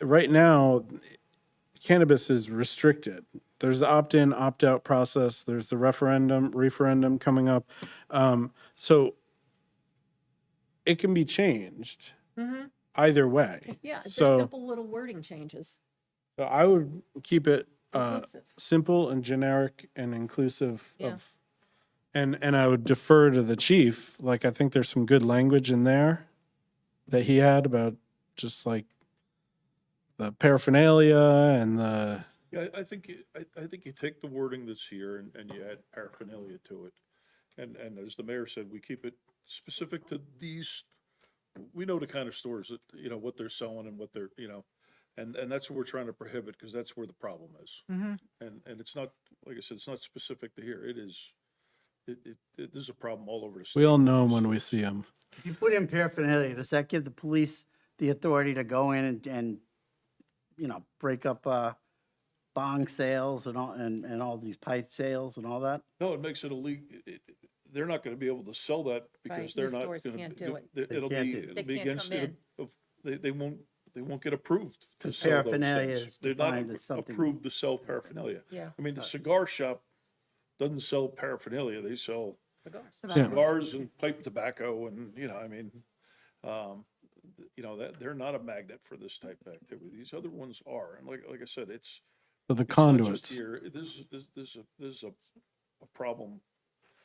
right now, cannabis is restricted. There's the opt-in, opt-out process. There's the referendum coming up. So it can be changed either way. Yeah, it's So, simple little wording changes. so I would keep it Inclusive. simple and generic and inclusive Yeah. of, and I would defer to the chief. Like, I think there's some good language in there that he had about just like the paraphernalia and the, Yeah, I think, I think you take the wording that's here and you add paraphernalia to it. And as the mayor said, we keep it specific to these, we know the kind of stores that, what they're selling and what they're, and that's what we're trying to prohibit, because that's where the problem is. And it's not, like I said, it's not specific to here. It is, this is a problem all over the state. we all know 'em when we see them. If you put in paraphernalia, does that give the police the authority to go in and break up bong sales and all these pipe sales and all that? No, it makes it illegal. They're not going to be able to sell that because Right, they're new not. stores gonna can't be- do it. It'll can't be, do it. it'll They be can't against, come they won't get approved to 'Cause sell those paraphernalia things. is They're not defined as something- approved to sell paraphernalia. Yeah. I mean, the cigar shop doesn't sell paraphernalia. They sell Yeah. cigars and pipe tobacco and, that they're not a magnet for this type of activity. These other ones are. And like I said, it's So the not just conduits. here. This is a problem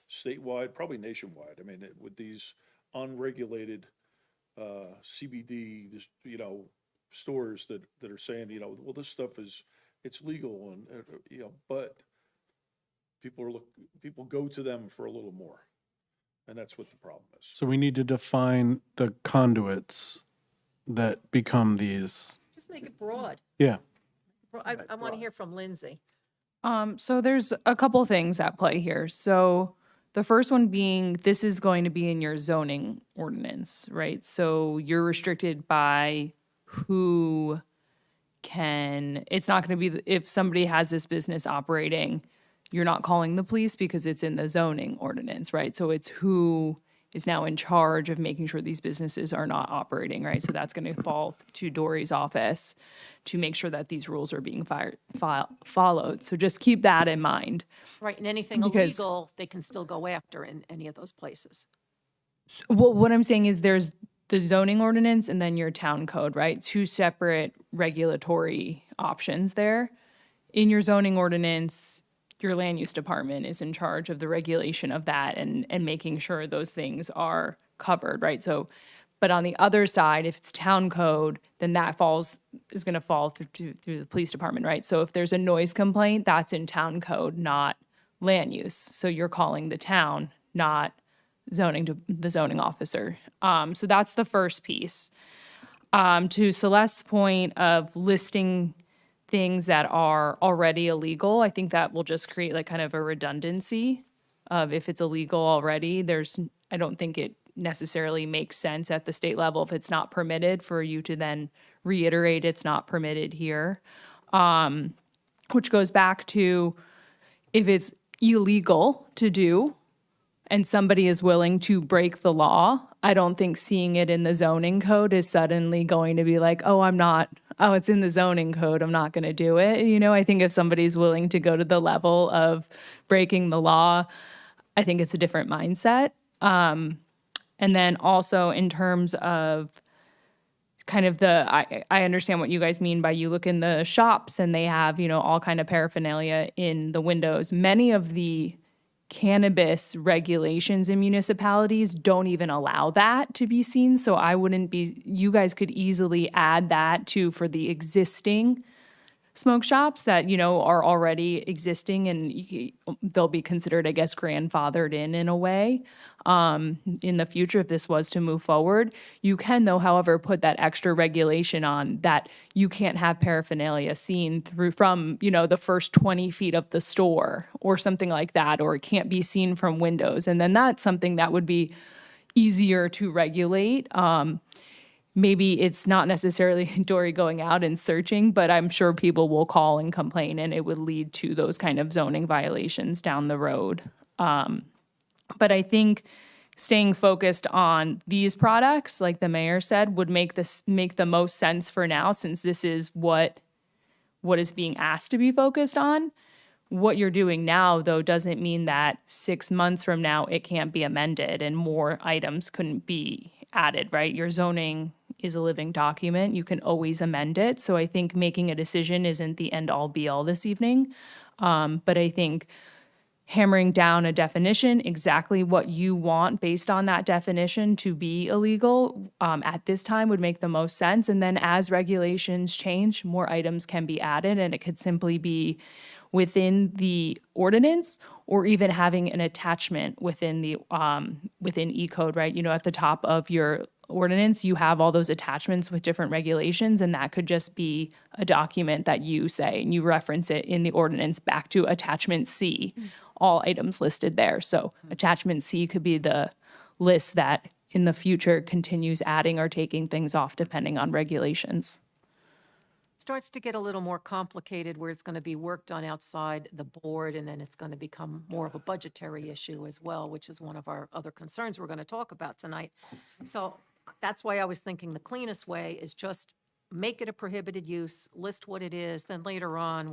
statewide, probably nationwide. I mean, with these unregulated CBD, stores that are saying, well, this stuff it's legal and, but people go to them for a little more. And that's what the problem is. So we need to define the conduits that become these. Just make it broad. Yeah. I want to hear from Lindsay. So there's a couple things at play here. So the first one being this is going to be in your zoning ordinance, right? So you're restricted by who can, it's not going to be, if somebody has this business operating, you're not calling the police because it's in the zoning ordinance, right? So it's who is now in charge of making sure these businesses are not operating, right? So that's going to fall to Dory's office to make sure that these rules are being followed. So just keep that in mind. Right, and anything Because- illegal, they can still go after in any of those places. Well, what I'm saying is there's the zoning ordinance and then your town code, right? Two separate regulatory options there. In your zoning ordinance, your land use department is in charge of the regulation of that and making sure those things are covered, right? So, but on the other side, if it's town code, then that is going to fall through the police department, right? So if there's a noise complaint, that's in town code, not land use. So you're calling the town, not the zoning officer. So that's the first piece. To Celeste's point of listing things that are already illegal, I think that will just create like kind of a redundancy of if it's illegal already, I don't think it necessarily makes sense at the state level if it's not permitted for you to then reiterate it's not permitted here. Which goes back to if it's illegal to do and somebody is willing to break the law, I don't think seeing it in the zoning code is suddenly going to be like, it's in the zoning code, I'm not going to do it. You know, I think if somebody's willing to go to the level of breaking the law, I think it's a different mindset. And then also in terms of kind of I understand what you guys mean by you look in the shops and they have, all kind of paraphernalia in the windows. Many of the cannabis regulations in municipalities don't even allow that to be seen. So you guys could easily add that for the existing smoke shops that, are already existing and they'll be considered, I guess, grandfathered in a way. In the future, if this was to move forward, you can, though, however, put that extra regulation on that you can't have paraphernalia seen from, the first 20 feet of the store or something like that, or it can't be seen from windows. And then that's something that would be easier to regulate. Maybe it's not necessarily Dory going out and searching, but I'm sure people will call and complain and it would lead to those kind of zoning violations down the road. But I think staying focused on these products, like the mayor said, would make the most sense for now, since this is what is being asked to be focused on. What you're doing now, though, doesn't mean that 6 months from now it can't be amended and more items couldn't be added, right? Your zoning is a living document. You can always amend it. So I think making a decision isn't the end all be all this evening. But I think hammering down a definition, exactly what you want based on that definition to be illegal at this time would make the most sense. And then as regulations change, more items can be added, and it could simply be within the ordinance or even having an attachment within the within E-code, right? At the top of your ordinance, you have all those attachments with different regulations, and that could just be a document that you say, and you reference it in the ordinance back to attachment C, all items listed there. So attachment C could be the list that in the future continues adding or taking things off depending on regulations. Starts to get a little more complicated where it's going to be worked on outside the board, and then it's going to become more of a budgetary issue as well, which is one of our other concerns we're going to talk about tonight. So that's why I was thinking the cleanest way is just make it a prohibited use, list what it is, then later on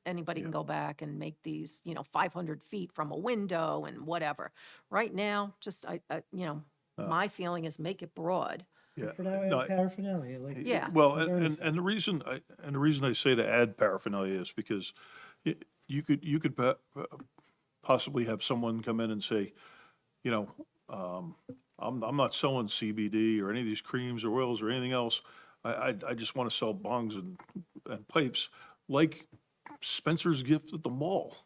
anybody can go back and make these, 500 feet from a window and whatever. Right now, just, my feeling is make it broad. Yeah. Paraphernalia, like. Yeah. Well, Very and the reason I say to add paraphernalia is because you could possibly have someone come in and say, I'm not selling CBD or any of these creams or oils or anything else. I just want to sell bongs and pipes like Spencer's Gift at the mall,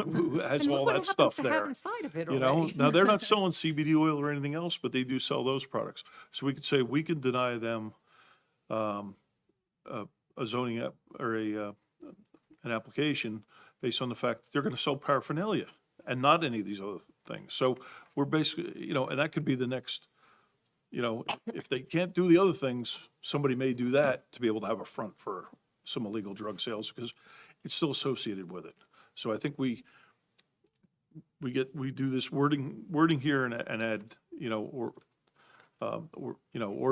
who has And all look what that it happens stuff to have there. inside of it You know, already. now they're not selling CBD oil or anything else, but they do sell those products. So we could say we could deny them a zoning app or an application based on the fact that they're going to sell paraphernalia and not any of these other things. So we're basically, you know, and that could be the next, you know, if they can't do the other things, somebody may do that to be able to have a front for some illegal drug sales because it's still associated with it. So I think we do this wording here and add, you know, or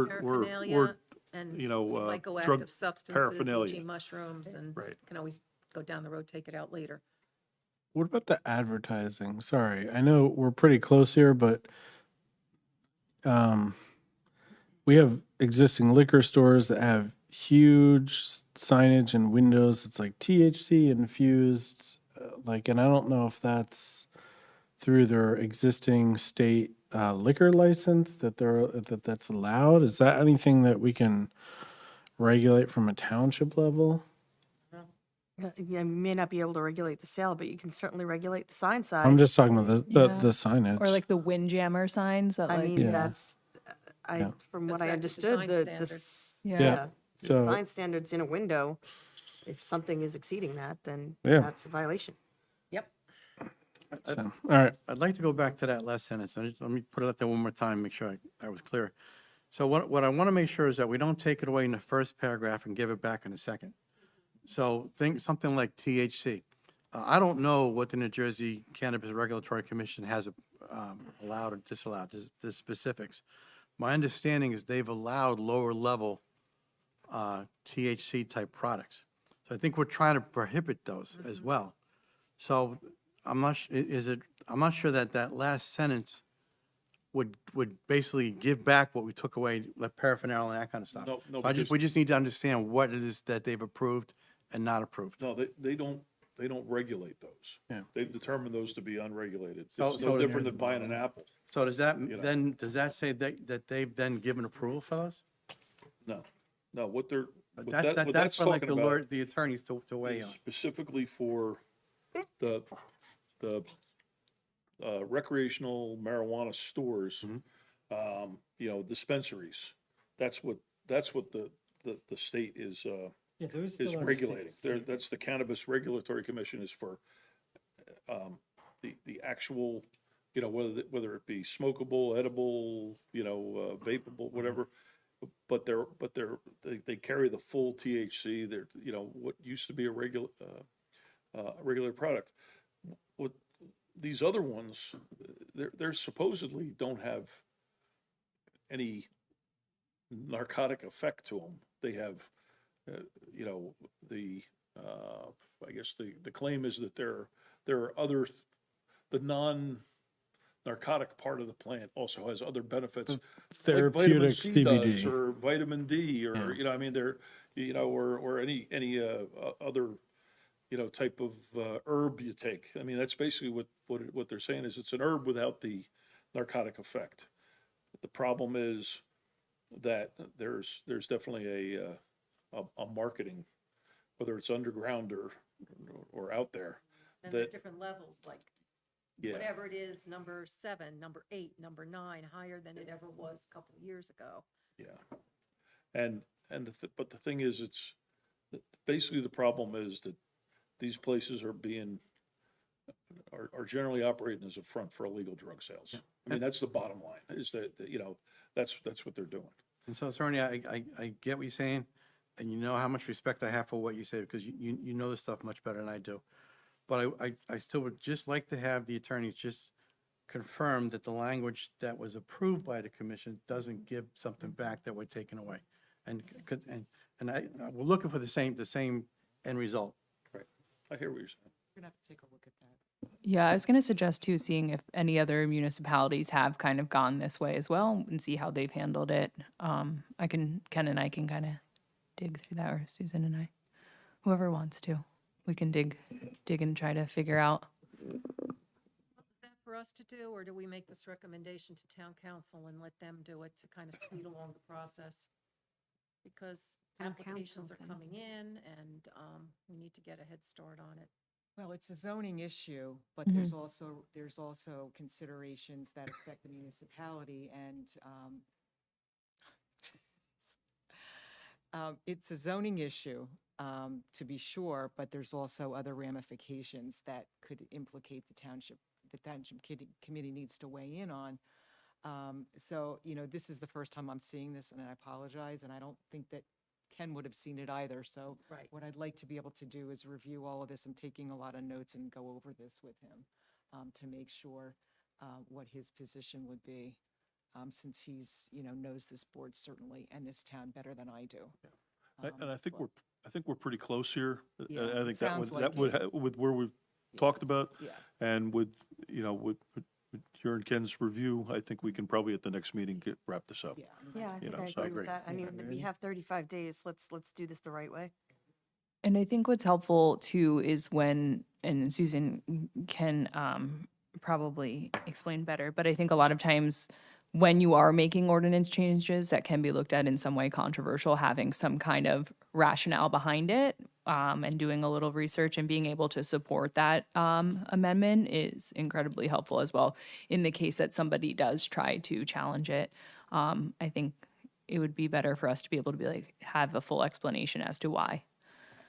Paraphernalia and you know, drug psychoactive substances, paraphernalia. e.g. mushrooms, and Right. can always go down the road, take it out later. What about the advertising? Sorry, I know we're pretty close here, but we have existing liquor stores that have huge signage and windows. It's like THC infused, like, and I don't know if that's through their existing state liquor license that's allowed. Is that anything that we can regulate from a township level? Yeah, you may not be able to regulate the sale, but you can certainly regulate the sign size. I'm just talking about Yeah. the signage. Or like the Windjammer signs that I like, mean, Yeah. that's, Yeah. from Goes what I back to understood, design standards. Yeah. yeah, the So- design standards in a window, if something is exceeding that, then Yeah. that's a violation. Yep. So, all right. I'd like to go back to that last sentence. Let me put it out there one more time, make sure I was clear. So what I want to make sure is that we don't take it away in the first paragraph and give it back in the second. So think something like THC. I don't know what the New Jersey Cannabis Regulatory Commission has allowed or disallowed, the specifics. My understanding is they've allowed lower level THC type products. So I think we're trying to prohibit those as well. So I'm not, I'm not sure that that last sentence would basically give back what we took away, like paraphernalia and that kind of stuff. No, So because- we just need to understand what it is that they've approved and not approved. No, they don't regulate those. Yeah. They've determined those to be unregulated. So- It's so- no different than buying an apple. So does that, You know. then, does that say that they've then given approval for those? No, what they're, what That's that, what that's that's for like talking the about the attorneys to weigh is on. specifically for the recreational marijuana stores, you know, dispensaries. That's what the state is Yeah, those is still are regulating. state- That's the Cannabis Regulatory Commission is for the actual, you know, whether it be smokable, edible, you know, vapable, whatever. But they carry the full THC. They're, you know, what used to be a regular product. What these other ones, they're supposedly don't have any narcotic effect to them. They have, you know, I guess the claim is that there are other, the non-narcotic part of the plant also has other benefits. like vitamin Therapeutic C does, CBD. or vitamin D, or, you know, I mean, they're, you know, or any other, you know, type of herb you take. I mean, that's basically what they're saying is it's an herb without the narcotic effect. The problem is that there's definitely a marketing, whether it's underground or out there. And there are That- different levels, like Yeah, whatever it is, number 7, number 8, number 9, higher than it ever was a couple of years ago. yeah. But the thing is, basically the problem is that these places are generally operating as a front for illegal drug sales. I mean, that's the bottom line, is that, you know, that's what they're doing. And so, Attorney, I get what you're saying, and you know how much respect I have for what you say, because you know this stuff much better than I do. But I still would just like to have the attorneys just confirm that the language that was approved by the commission doesn't give something back that we're taking away. And we're looking for the same end result. I hear what you're saying. We're gonna have to take a look at that. Yeah, I was going to suggest too, seeing if any other municipalities have kind of gone this way as well and see how they've handled it. Ken and I can kind of dig through that, or Susan and I, whoever wants to. We can dig and try to figure out. Is that for us to do, or do we make this recommendation to town council and let them do it to kind of speed along the process? Because Town council applications are thing. coming in, and we need to get a head start on it. Well, it's a zoning issue, but there's also considerations that affect the municipality and it's a zoning issue, to be sure, but there's also other ramifications that could implicate the township committee needs to weigh in on. So, this is the first time I'm seeing this, and I apologize, and I don't think that Ken would have seen it either. So Right. what I'd like to be able to do is review all of this. I'm taking a lot of notes and go over this with him to make sure what his position would be, since he's, knows this board certainly and this town better than I do. And I think we're pretty close here. Yeah, I think it sounds like with where we've talked about Yeah. and with your and Ken's review, I think we can probably at the next meeting wrap this up. Yeah. Yeah, I think know, I so I agree agree. with that. I mean, we have 35 days. Let's do this the right way. And I think what's helpful too is when, and Susan can probably explain better, but I think a lot of times when you are making ordinance changes that can be looked at in some way controversial, having some kind of rationale behind it and doing a little research and being able to support that amendment is incredibly helpful as well. In the case that somebody does try to challenge it, I think it would be better for us to be able to be like, have a full explanation as to why.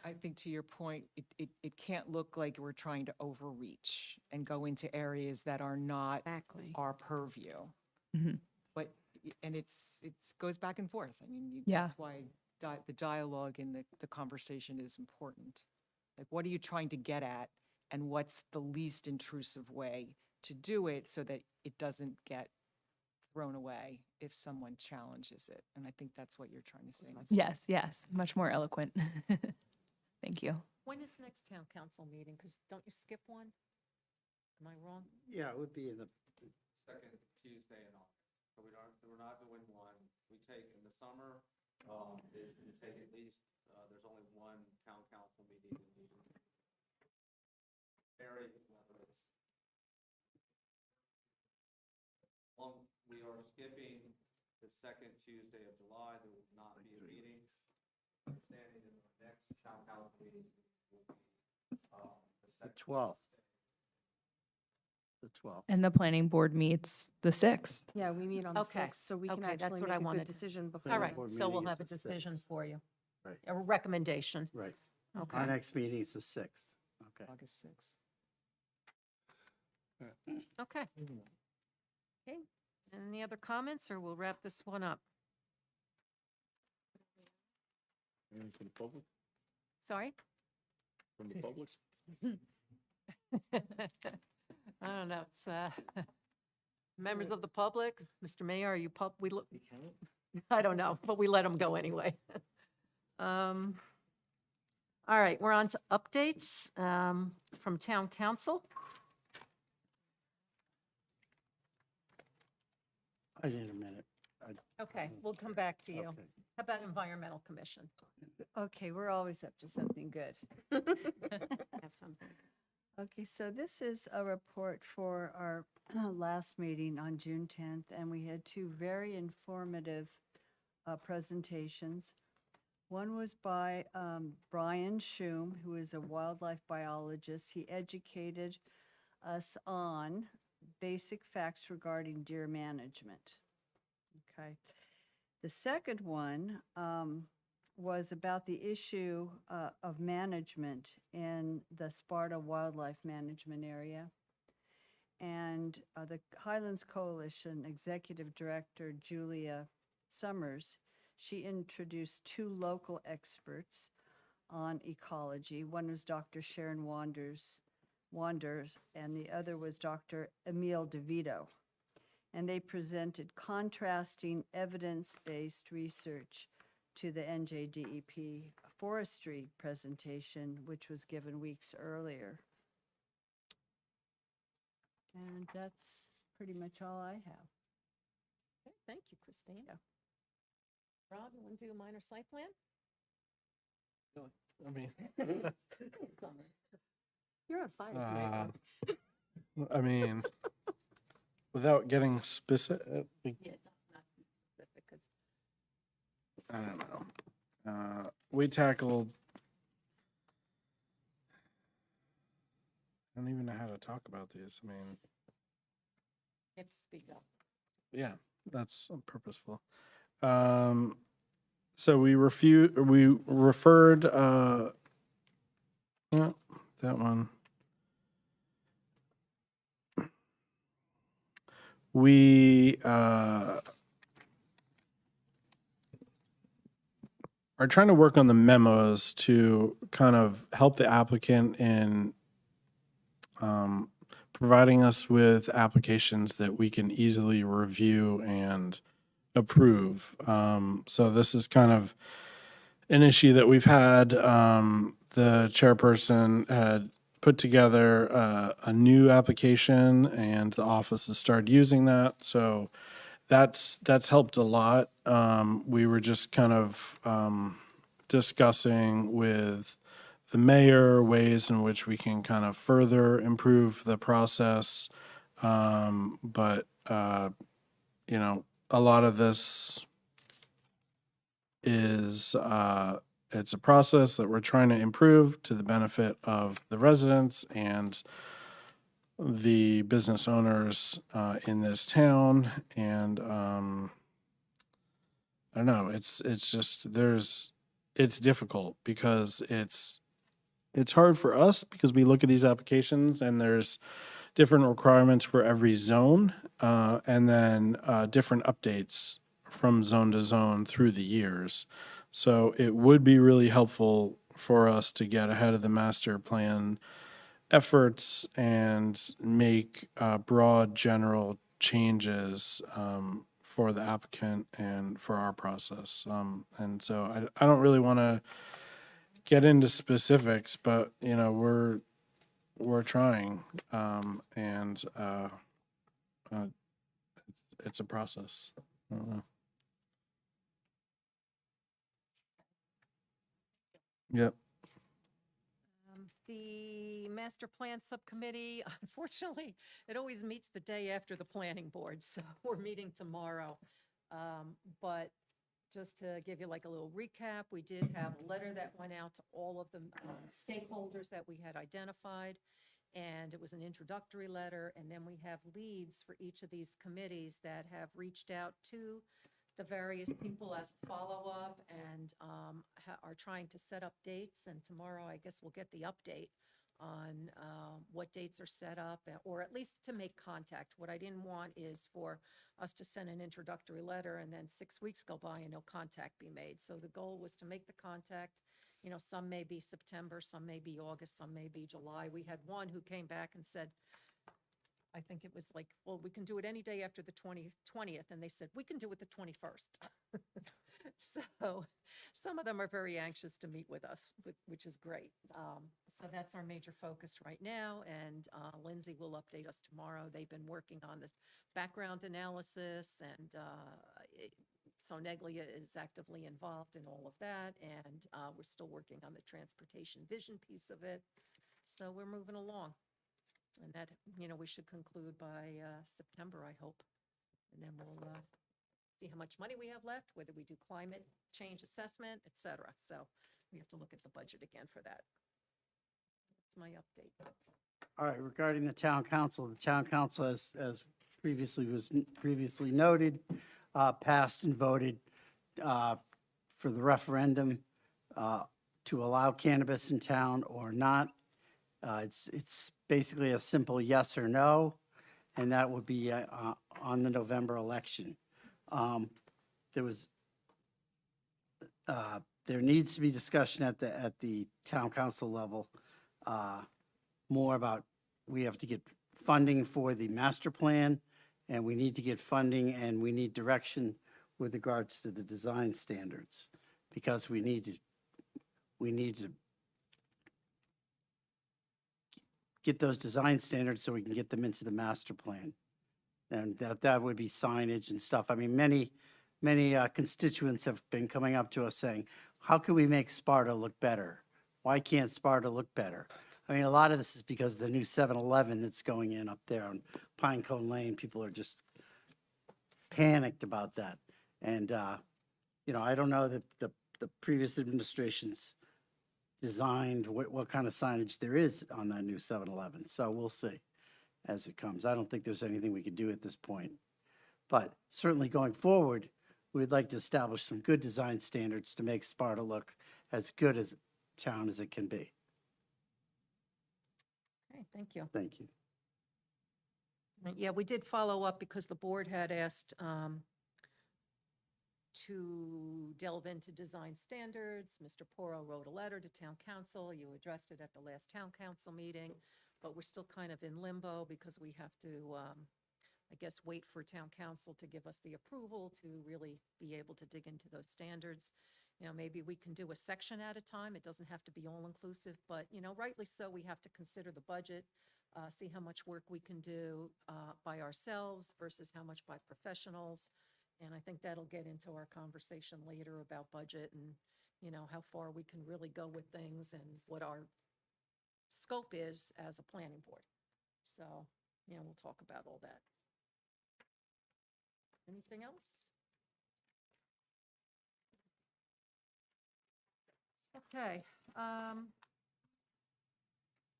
I think to your point, it can't look like we're trying to overreach and go into areas that are not Exactly. our purview. Mhm. But, and it's goes back and forth. I mean, Yeah. that's why the dialogue and the conversation is important. Like, what are you trying to get at? And what's the least intrusive way to do it so that it doesn't get thrown away if someone challenges it? And I think that's what you're trying to say. Yes, much more eloquent. Thank you. When is next town council meeting? Because don't you skip one? Am I wrong? Yeah, it would be in the, Second Tuesday in August. So we're not doing one. We take in the summer, we take at least, there's only one town council meeting in the very, we are skipping the second Tuesday of July. There will not be a meeting. Understanding that the next town council meeting will be, the 12th. The 12th. And the planning board meets the 6th. Yeah, we meet on the Okay. 6th, so we can Okay, that's actually what make I a good wanted. decision before. All right, board so we'll meeting have a is the 6th. decision for you. Right. A recommendation. Right. Okay. Our next meeting is the 6th. Okay. August 6th. Okay. Okay. Any other comments, or we'll wrap this one up? Anything from the public? Sorry? From the public? I don't know. It's members of the public. Mr. Mayor, are you I don't know, but we let them go anyway. All right, we're on to updates from town council. I need a minute. Okay, we'll come back to you. Okay. How about environmental commission? Okay, we're always up to something good. Have something. Okay, so this is a report for our last meeting on June 10th, and we had two very informative presentations. One was by Brian Schum, who is a wildlife biologist. He educated us on basic facts regarding deer management. Okay. The second one was about the issue of management in the Sparta Wildlife Management Area. And the Highlands Coalition Executive Director, Julia Summers, she introduced two local experts on ecology. One was Dr. Sharon Wanders, and the other was Dr. Emile DeVito. And they presented contrasting evidence-based research to the NJDEP forestry presentation, which was given weeks earlier. And that's pretty much all I have. Okay, thank you, Christine. Rob, you want to do a minor site plan? I mean, You're on fire tonight, Rob. I mean, without getting specific, Yeah, not too specific, 'cause I don't know. We tackled. I don't even know how to talk about these. I mean, You have to speak up. yeah, that's purposeful. So we referred, yeah, that one. We, are trying to work on the memos to kind of help the applicant in providing us with applications that we can easily review and approve. So this is kind of an issue that we've had. The chairperson had put together a new application, and the office has started using that. So that's helped a lot. We were just kind of discussing with the mayor ways in which we can kind of further improve the process. But you know, a lot of this is it's a process that we're trying to improve to the benefit of the residents and the business owners in this town. And I don't know, it's just it's difficult because it's hard for us because we look at these applications and there's different requirements for every zone, and then different updates from zone to zone through the years. So it would be really helpful for us to get ahead of the master plan efforts and make broad general changes for the applicant and for our process. And so I don't really want to get into specifics, but you know, we're trying, and it's a process. I don't know. Yep. The master plan subcommittee, unfortunately, it always meets the day after the planning board, so we're meeting tomorrow. But just to give you like a little recap, we did have a letter that went out to all of the stakeholders that we had identified, and it was an introductory letter, and then we have leads for each of these committees that have reached out to the various people as follow-up and are trying to set up dates. And tomorrow, I guess we'll get the update on what dates are set up, or at least to make contact. What I didn't want is for us to send an introductory letter and then 6 weeks go by and no contact be made. So the goal was to make the contact. You know, some may be September, some may be August, some may be July. We had one who came back and said, I think it was like, well, we can do it any day after the 20th. And they said, we can do it the 21st. So some of them are very anxious to meet with us, which is great. So that's our major focus right now. And Lindsay will update us tomorrow. They've been working on this background analysis, and so Neglia is actively involved in all of that. And we're still working on the transportation vision piece of it. So we're moving along. And that, you know, we should conclude by September, I hope. And then we'll see how much money we have left, whether we do climate change assessment, et cetera. So we have to look at the budget again for that. That's my update. All right, regarding the town council, as previously noted, passed and voted for the referendum to allow cannabis in town or not. It's basically a simple yes or no, and that would be on the November election. There needs to be discussion at the town council level, more about, we have to get funding for the master plan, and we need to get funding and we need direction with regards to the design standards, because we need to get those design standards so we can get them into the master plan. And that would be signage and stuff. I mean, many constituents have been coming up to us saying, how can we make Sparta look better? Why can't Sparta look better? I mean, a lot of this is because of the new 7-Eleven that's going in up there on Pinecone Lane. People are just panicked about that. And, you know, I don't know that the the previous administration's designed, what kind of signage there is on that new 7-Eleven. So we'll see as it comes. I don't think there's anything we could do at this point. But certainly going forward, we'd like to establish some good design standards to make Sparta look as good as a town as it can be. Okay, thank you. Thank you. Yeah, we did follow up because the board had asked to delve into design standards. Mr. Porro wrote a letter to town council. You addressed it at the last town council meeting, but we're still kind of in limbo because we have to, I guess, wait for town council to give us the approval to really be able to dig into those standards. You know, maybe we can do a section at a time. It doesn't have to be all-inclusive, but, you know, rightly so, we have to consider the budget, see how much work we can do by ourselves versus how much by professionals. And I think that'll get into our conversation later about budget and, you know, how far we can really go with things and what our scope is as a planning board. So, you know, we'll talk about all that. Anything else? Okay.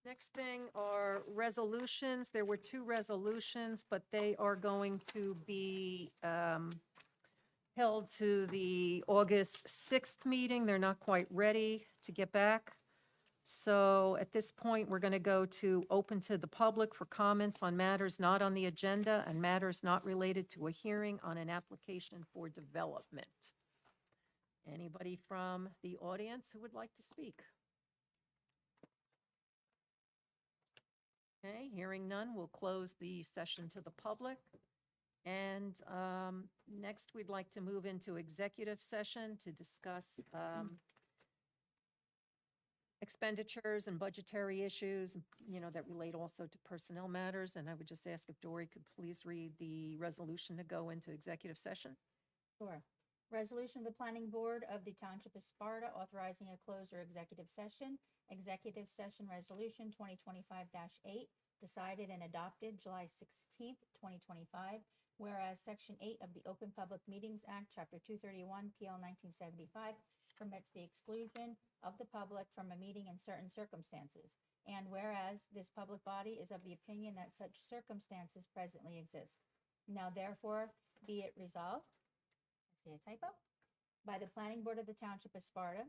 Next thing are resolutions. There were 2 resolutions, but they are going to be held to the August 6th meeting. They're not quite ready to get back. So at this point, we're going to go to open to the public for comments on matters not on the agenda and matters not related to a hearing on an application for development. Anybody from the audience who would like to speak? Okay, hearing none, we'll close the session to the public. And next, we'd like to move into executive session to discuss expenditures and budgetary issues, you know, that relate also to personnel matters. And I would just ask if Dory could please read the resolution to go into executive session. Sure. Resolution of the Planning Board of the Township of Sparta authorizing a closed or executive session. Executive Session Resolution 2025-8, decided and adopted July 16th, 2025. Whereas Section 8 of the Open Public Meetings Act, Chapter 231, PL 1975, permits the exclusion of the public from a meeting in certain circumstances. And whereas this public body is of the opinion that such circumstances presently exist. Now therefore be it resolved, I see a typo, by the Planning Board of the Township of Sparta,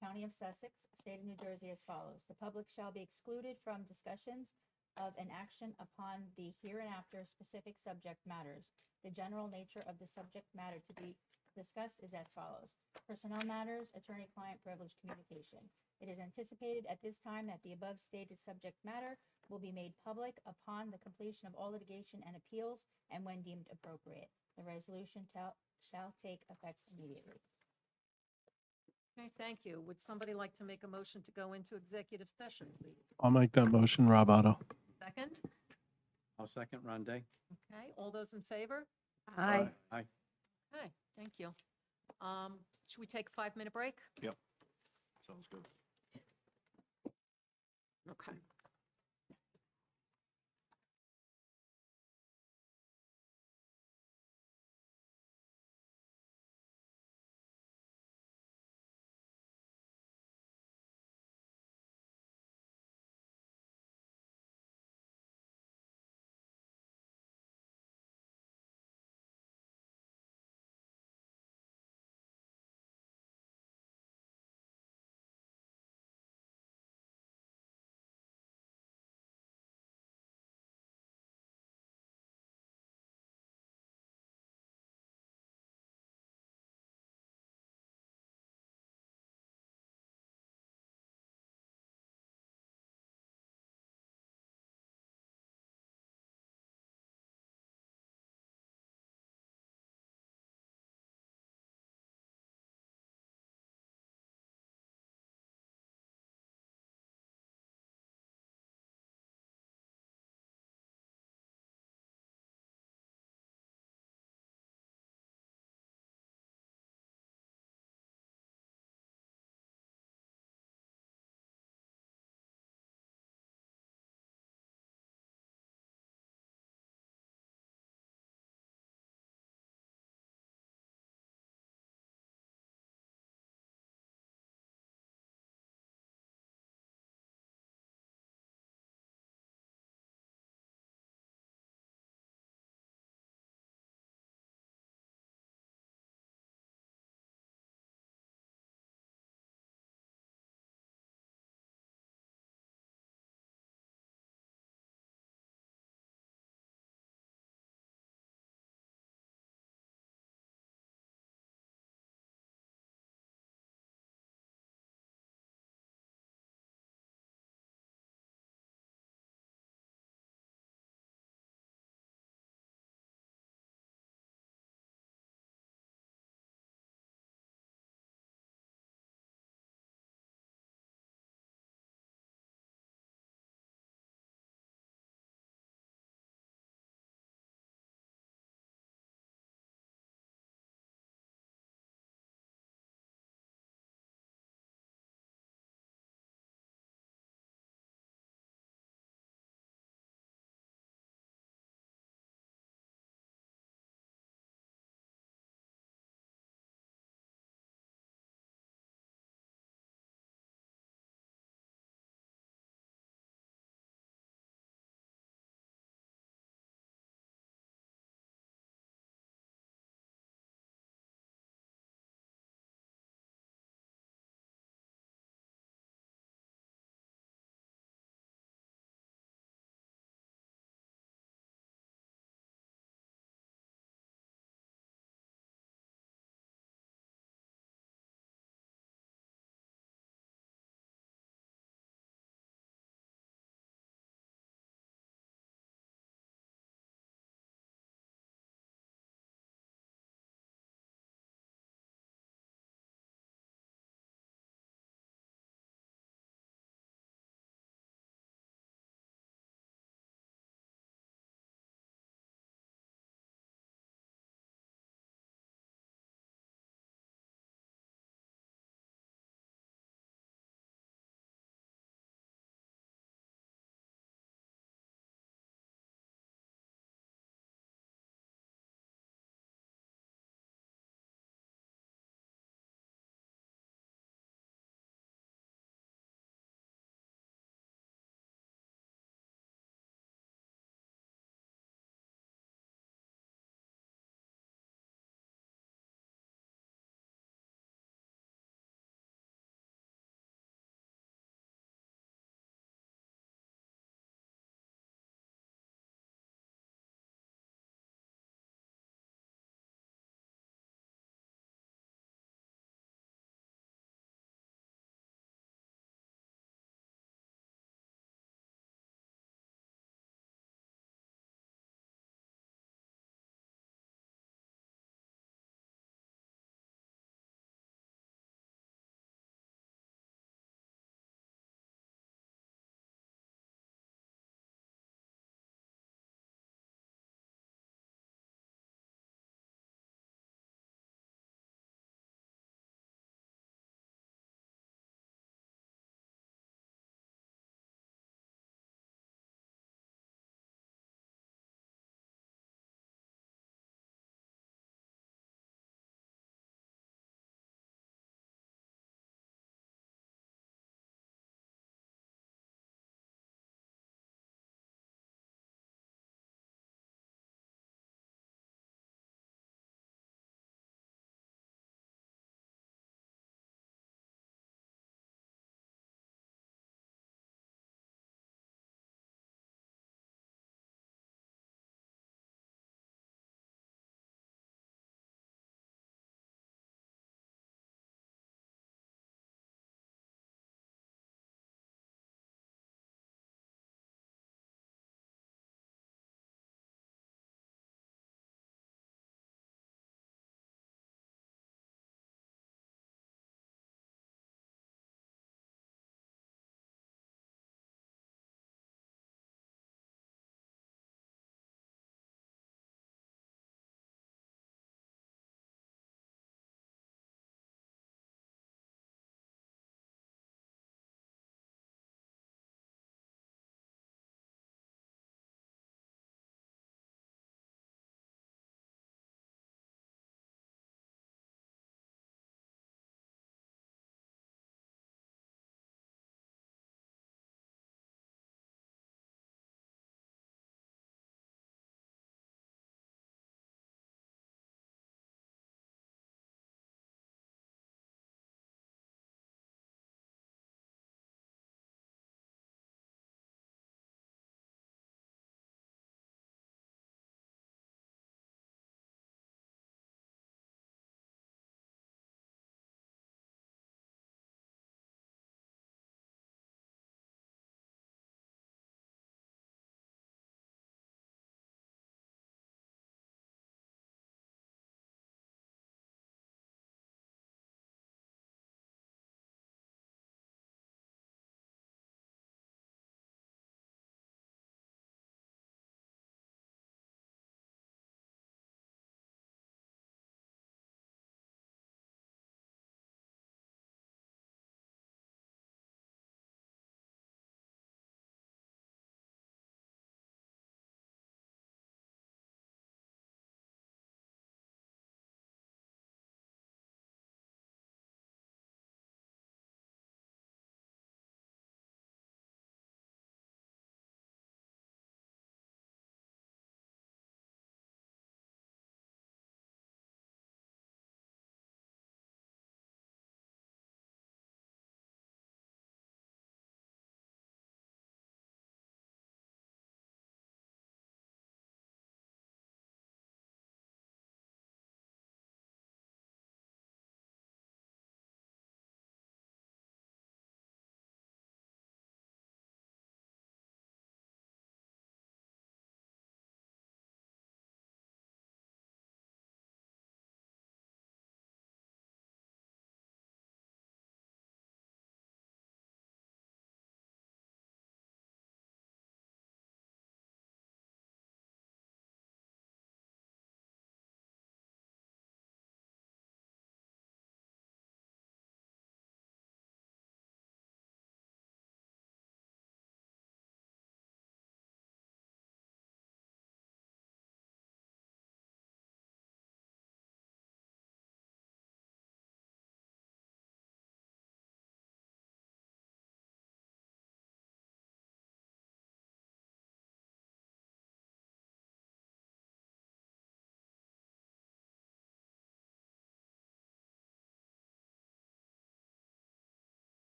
County of Sussex, State of New Jersey as follows. The public shall be excluded from discussions of an action upon the hereinafter specific subject matters. The general nature of the subject matter to be discussed is as follows. Personnel matters, attorney-client privilege communication. It is anticipated at this time that the above stated subject matter will be made public upon the completion of all litigation and appeals and when deemed appropriate. The resolution shall take effect immediately. Okay, thank you. Would somebody like to make a motion to go into executive session, please? I'll make that motion, Rob Otto. Second? I'll second Ron Day. Okay, all those in favor? Aye. Aye. Okay, thank you. Should we take a 5-minute break? Yep. Sounds good. Okay.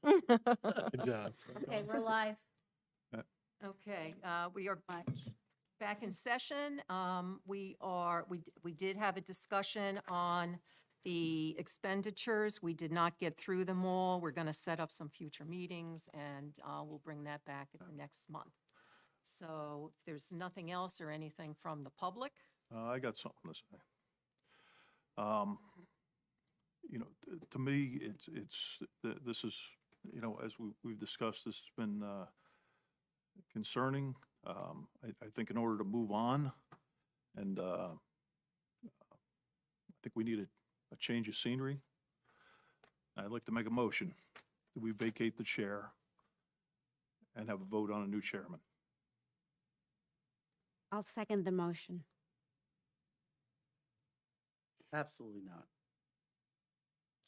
Good job. Okay, we're live. Okay, we are Much. back in session. We did have a discussion on the expenditures. We did not get through them all. We're going to set up some future meetings, and we'll bring that back at the next month. So if there's nothing else or anything from the public, I got something to say. You know, to me, this is, you know, as we've discussed, this has been concerning. I think in order to move on, and I think we need a change of scenery. I'd like to make a motion that we vacate the chair and have a vote on a new chairman. I'll second the motion. Absolutely not.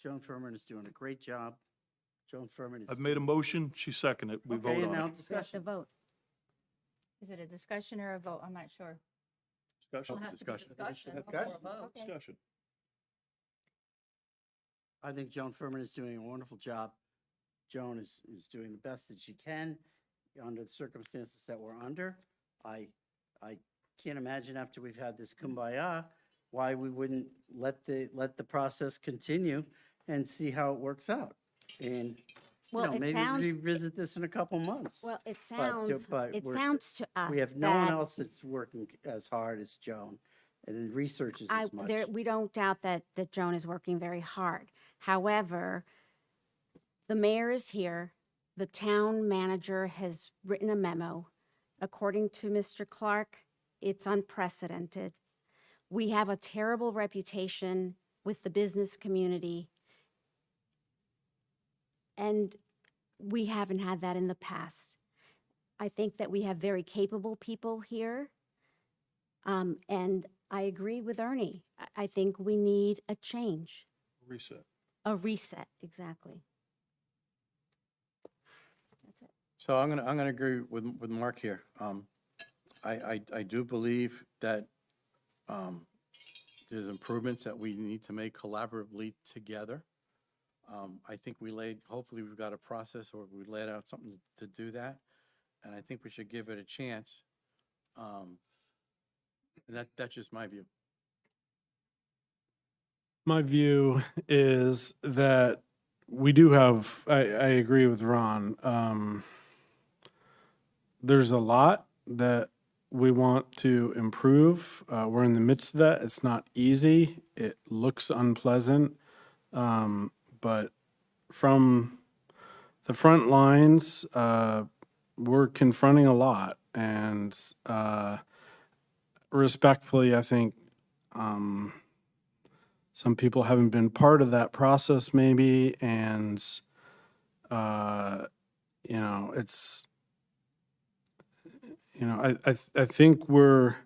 Joan Furman is doing a great job. Joan Furman is. I've made a motion, she seconded it, we Okay, vote and now on it. We have to discussion. vote. Is it a discussion or a vote? I'm not sure. Discussion, it has to be discussion Okay. before a vote. Okay. discussion. I think Joan Furman is doing a wonderful job. Joan is doing the best that she can under the circumstances that we're under. I can't imagine after we've had this kumbaya, why we wouldn't let the process continue and see how it works out. And, you Well, know, it maybe sounds- revisit this in a couple months. Well, it But sounds, we're to us We have no one that else that's working as hard as Joan and then researches as much. we don't doubt that Joan is working very hard. However, the mayor is here. The town manager has written a memo. According to Mr. Clark, it's unprecedented. We have a terrible reputation with the business community. And we haven't had that in the past. I think that we have very capable people here. And I agree with Ernie. I think we need a change, Reset. a reset, exactly. That's it. So I'm gonna agree with Mark here. I do believe that there's improvements that we need to make collaboratively together. I think hopefully we've got a process or we laid out something to do that. And I think we should give it a chance. And that's just my view. My view is that we do have, I agree with Ron. There's a lot that we want to improve. We're in the midst of that. It's not easy. It looks unpleasant. But from the front lines, we're confronting a lot. And respectfully, I think some people haven't been part of that process maybe. And, you know, it's, you know, I think we're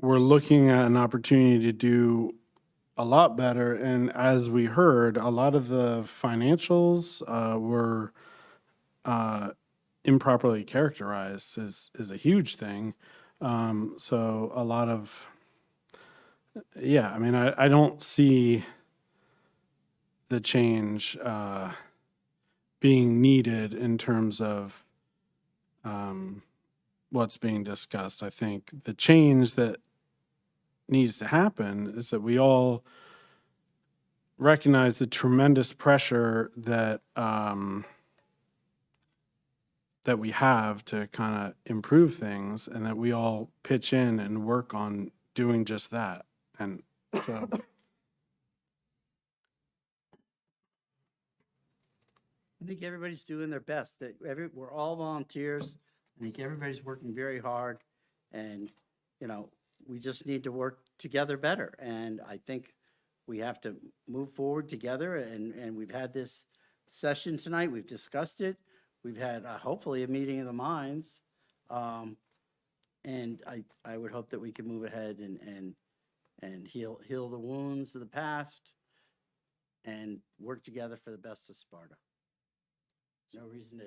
looking at an opportunity to do a lot better. And as we heard, a lot of the financials were improperly characterized is a huge thing. So a lot of, yeah, I mean, I don't see the change being needed in terms of what's being discussed. I think the change that needs to happen is that we all recognize the tremendous pressure that that we have to kind of improve things, and that we all pitch in and work on doing just that. And so I think everybody's doing their best, we're all volunteers. I think everybody's working very hard and, you know, we just need to work together better. And I think we have to move forward together and we've had this session tonight, we've discussed it. We've had hopefully a meeting of the minds. And I would hope that we can move ahead and heal the wounds of the past and work together for the best of Sparta. No reason to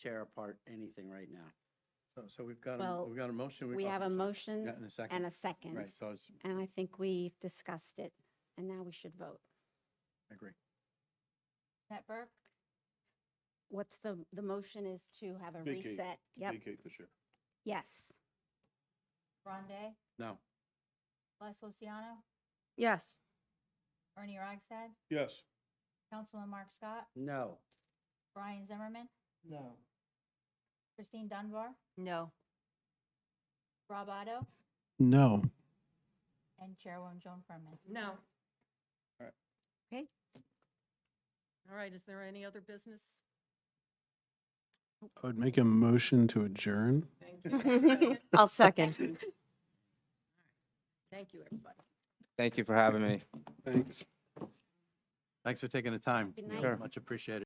tear apart anything right now. So we've got Well, a motion. We have a motion Yeah, in a second. and a second. Right, so it's, And I think we've discussed it, and now we should vote. I agree. Jeanette Burke, What's the motion is to have a Vacate, reset? Yep, vacate the chair. yes. Ron Day, No. Les Luciano, Yes. Ernie Ragsdad, Yes. Councilman Mark Scott, No. Brian Zimmerman, No. Christine Dunbar, No. Rob Otto, No. and Chairwoman Joan Furman. No. Okay. All right, is there any other business? I would make a motion to adjourn. Thank you. I'll second. Thank you, everybody. Thank you for having me. Thanks. Thanks for taking the time. Good night. Sure. Much appreciated.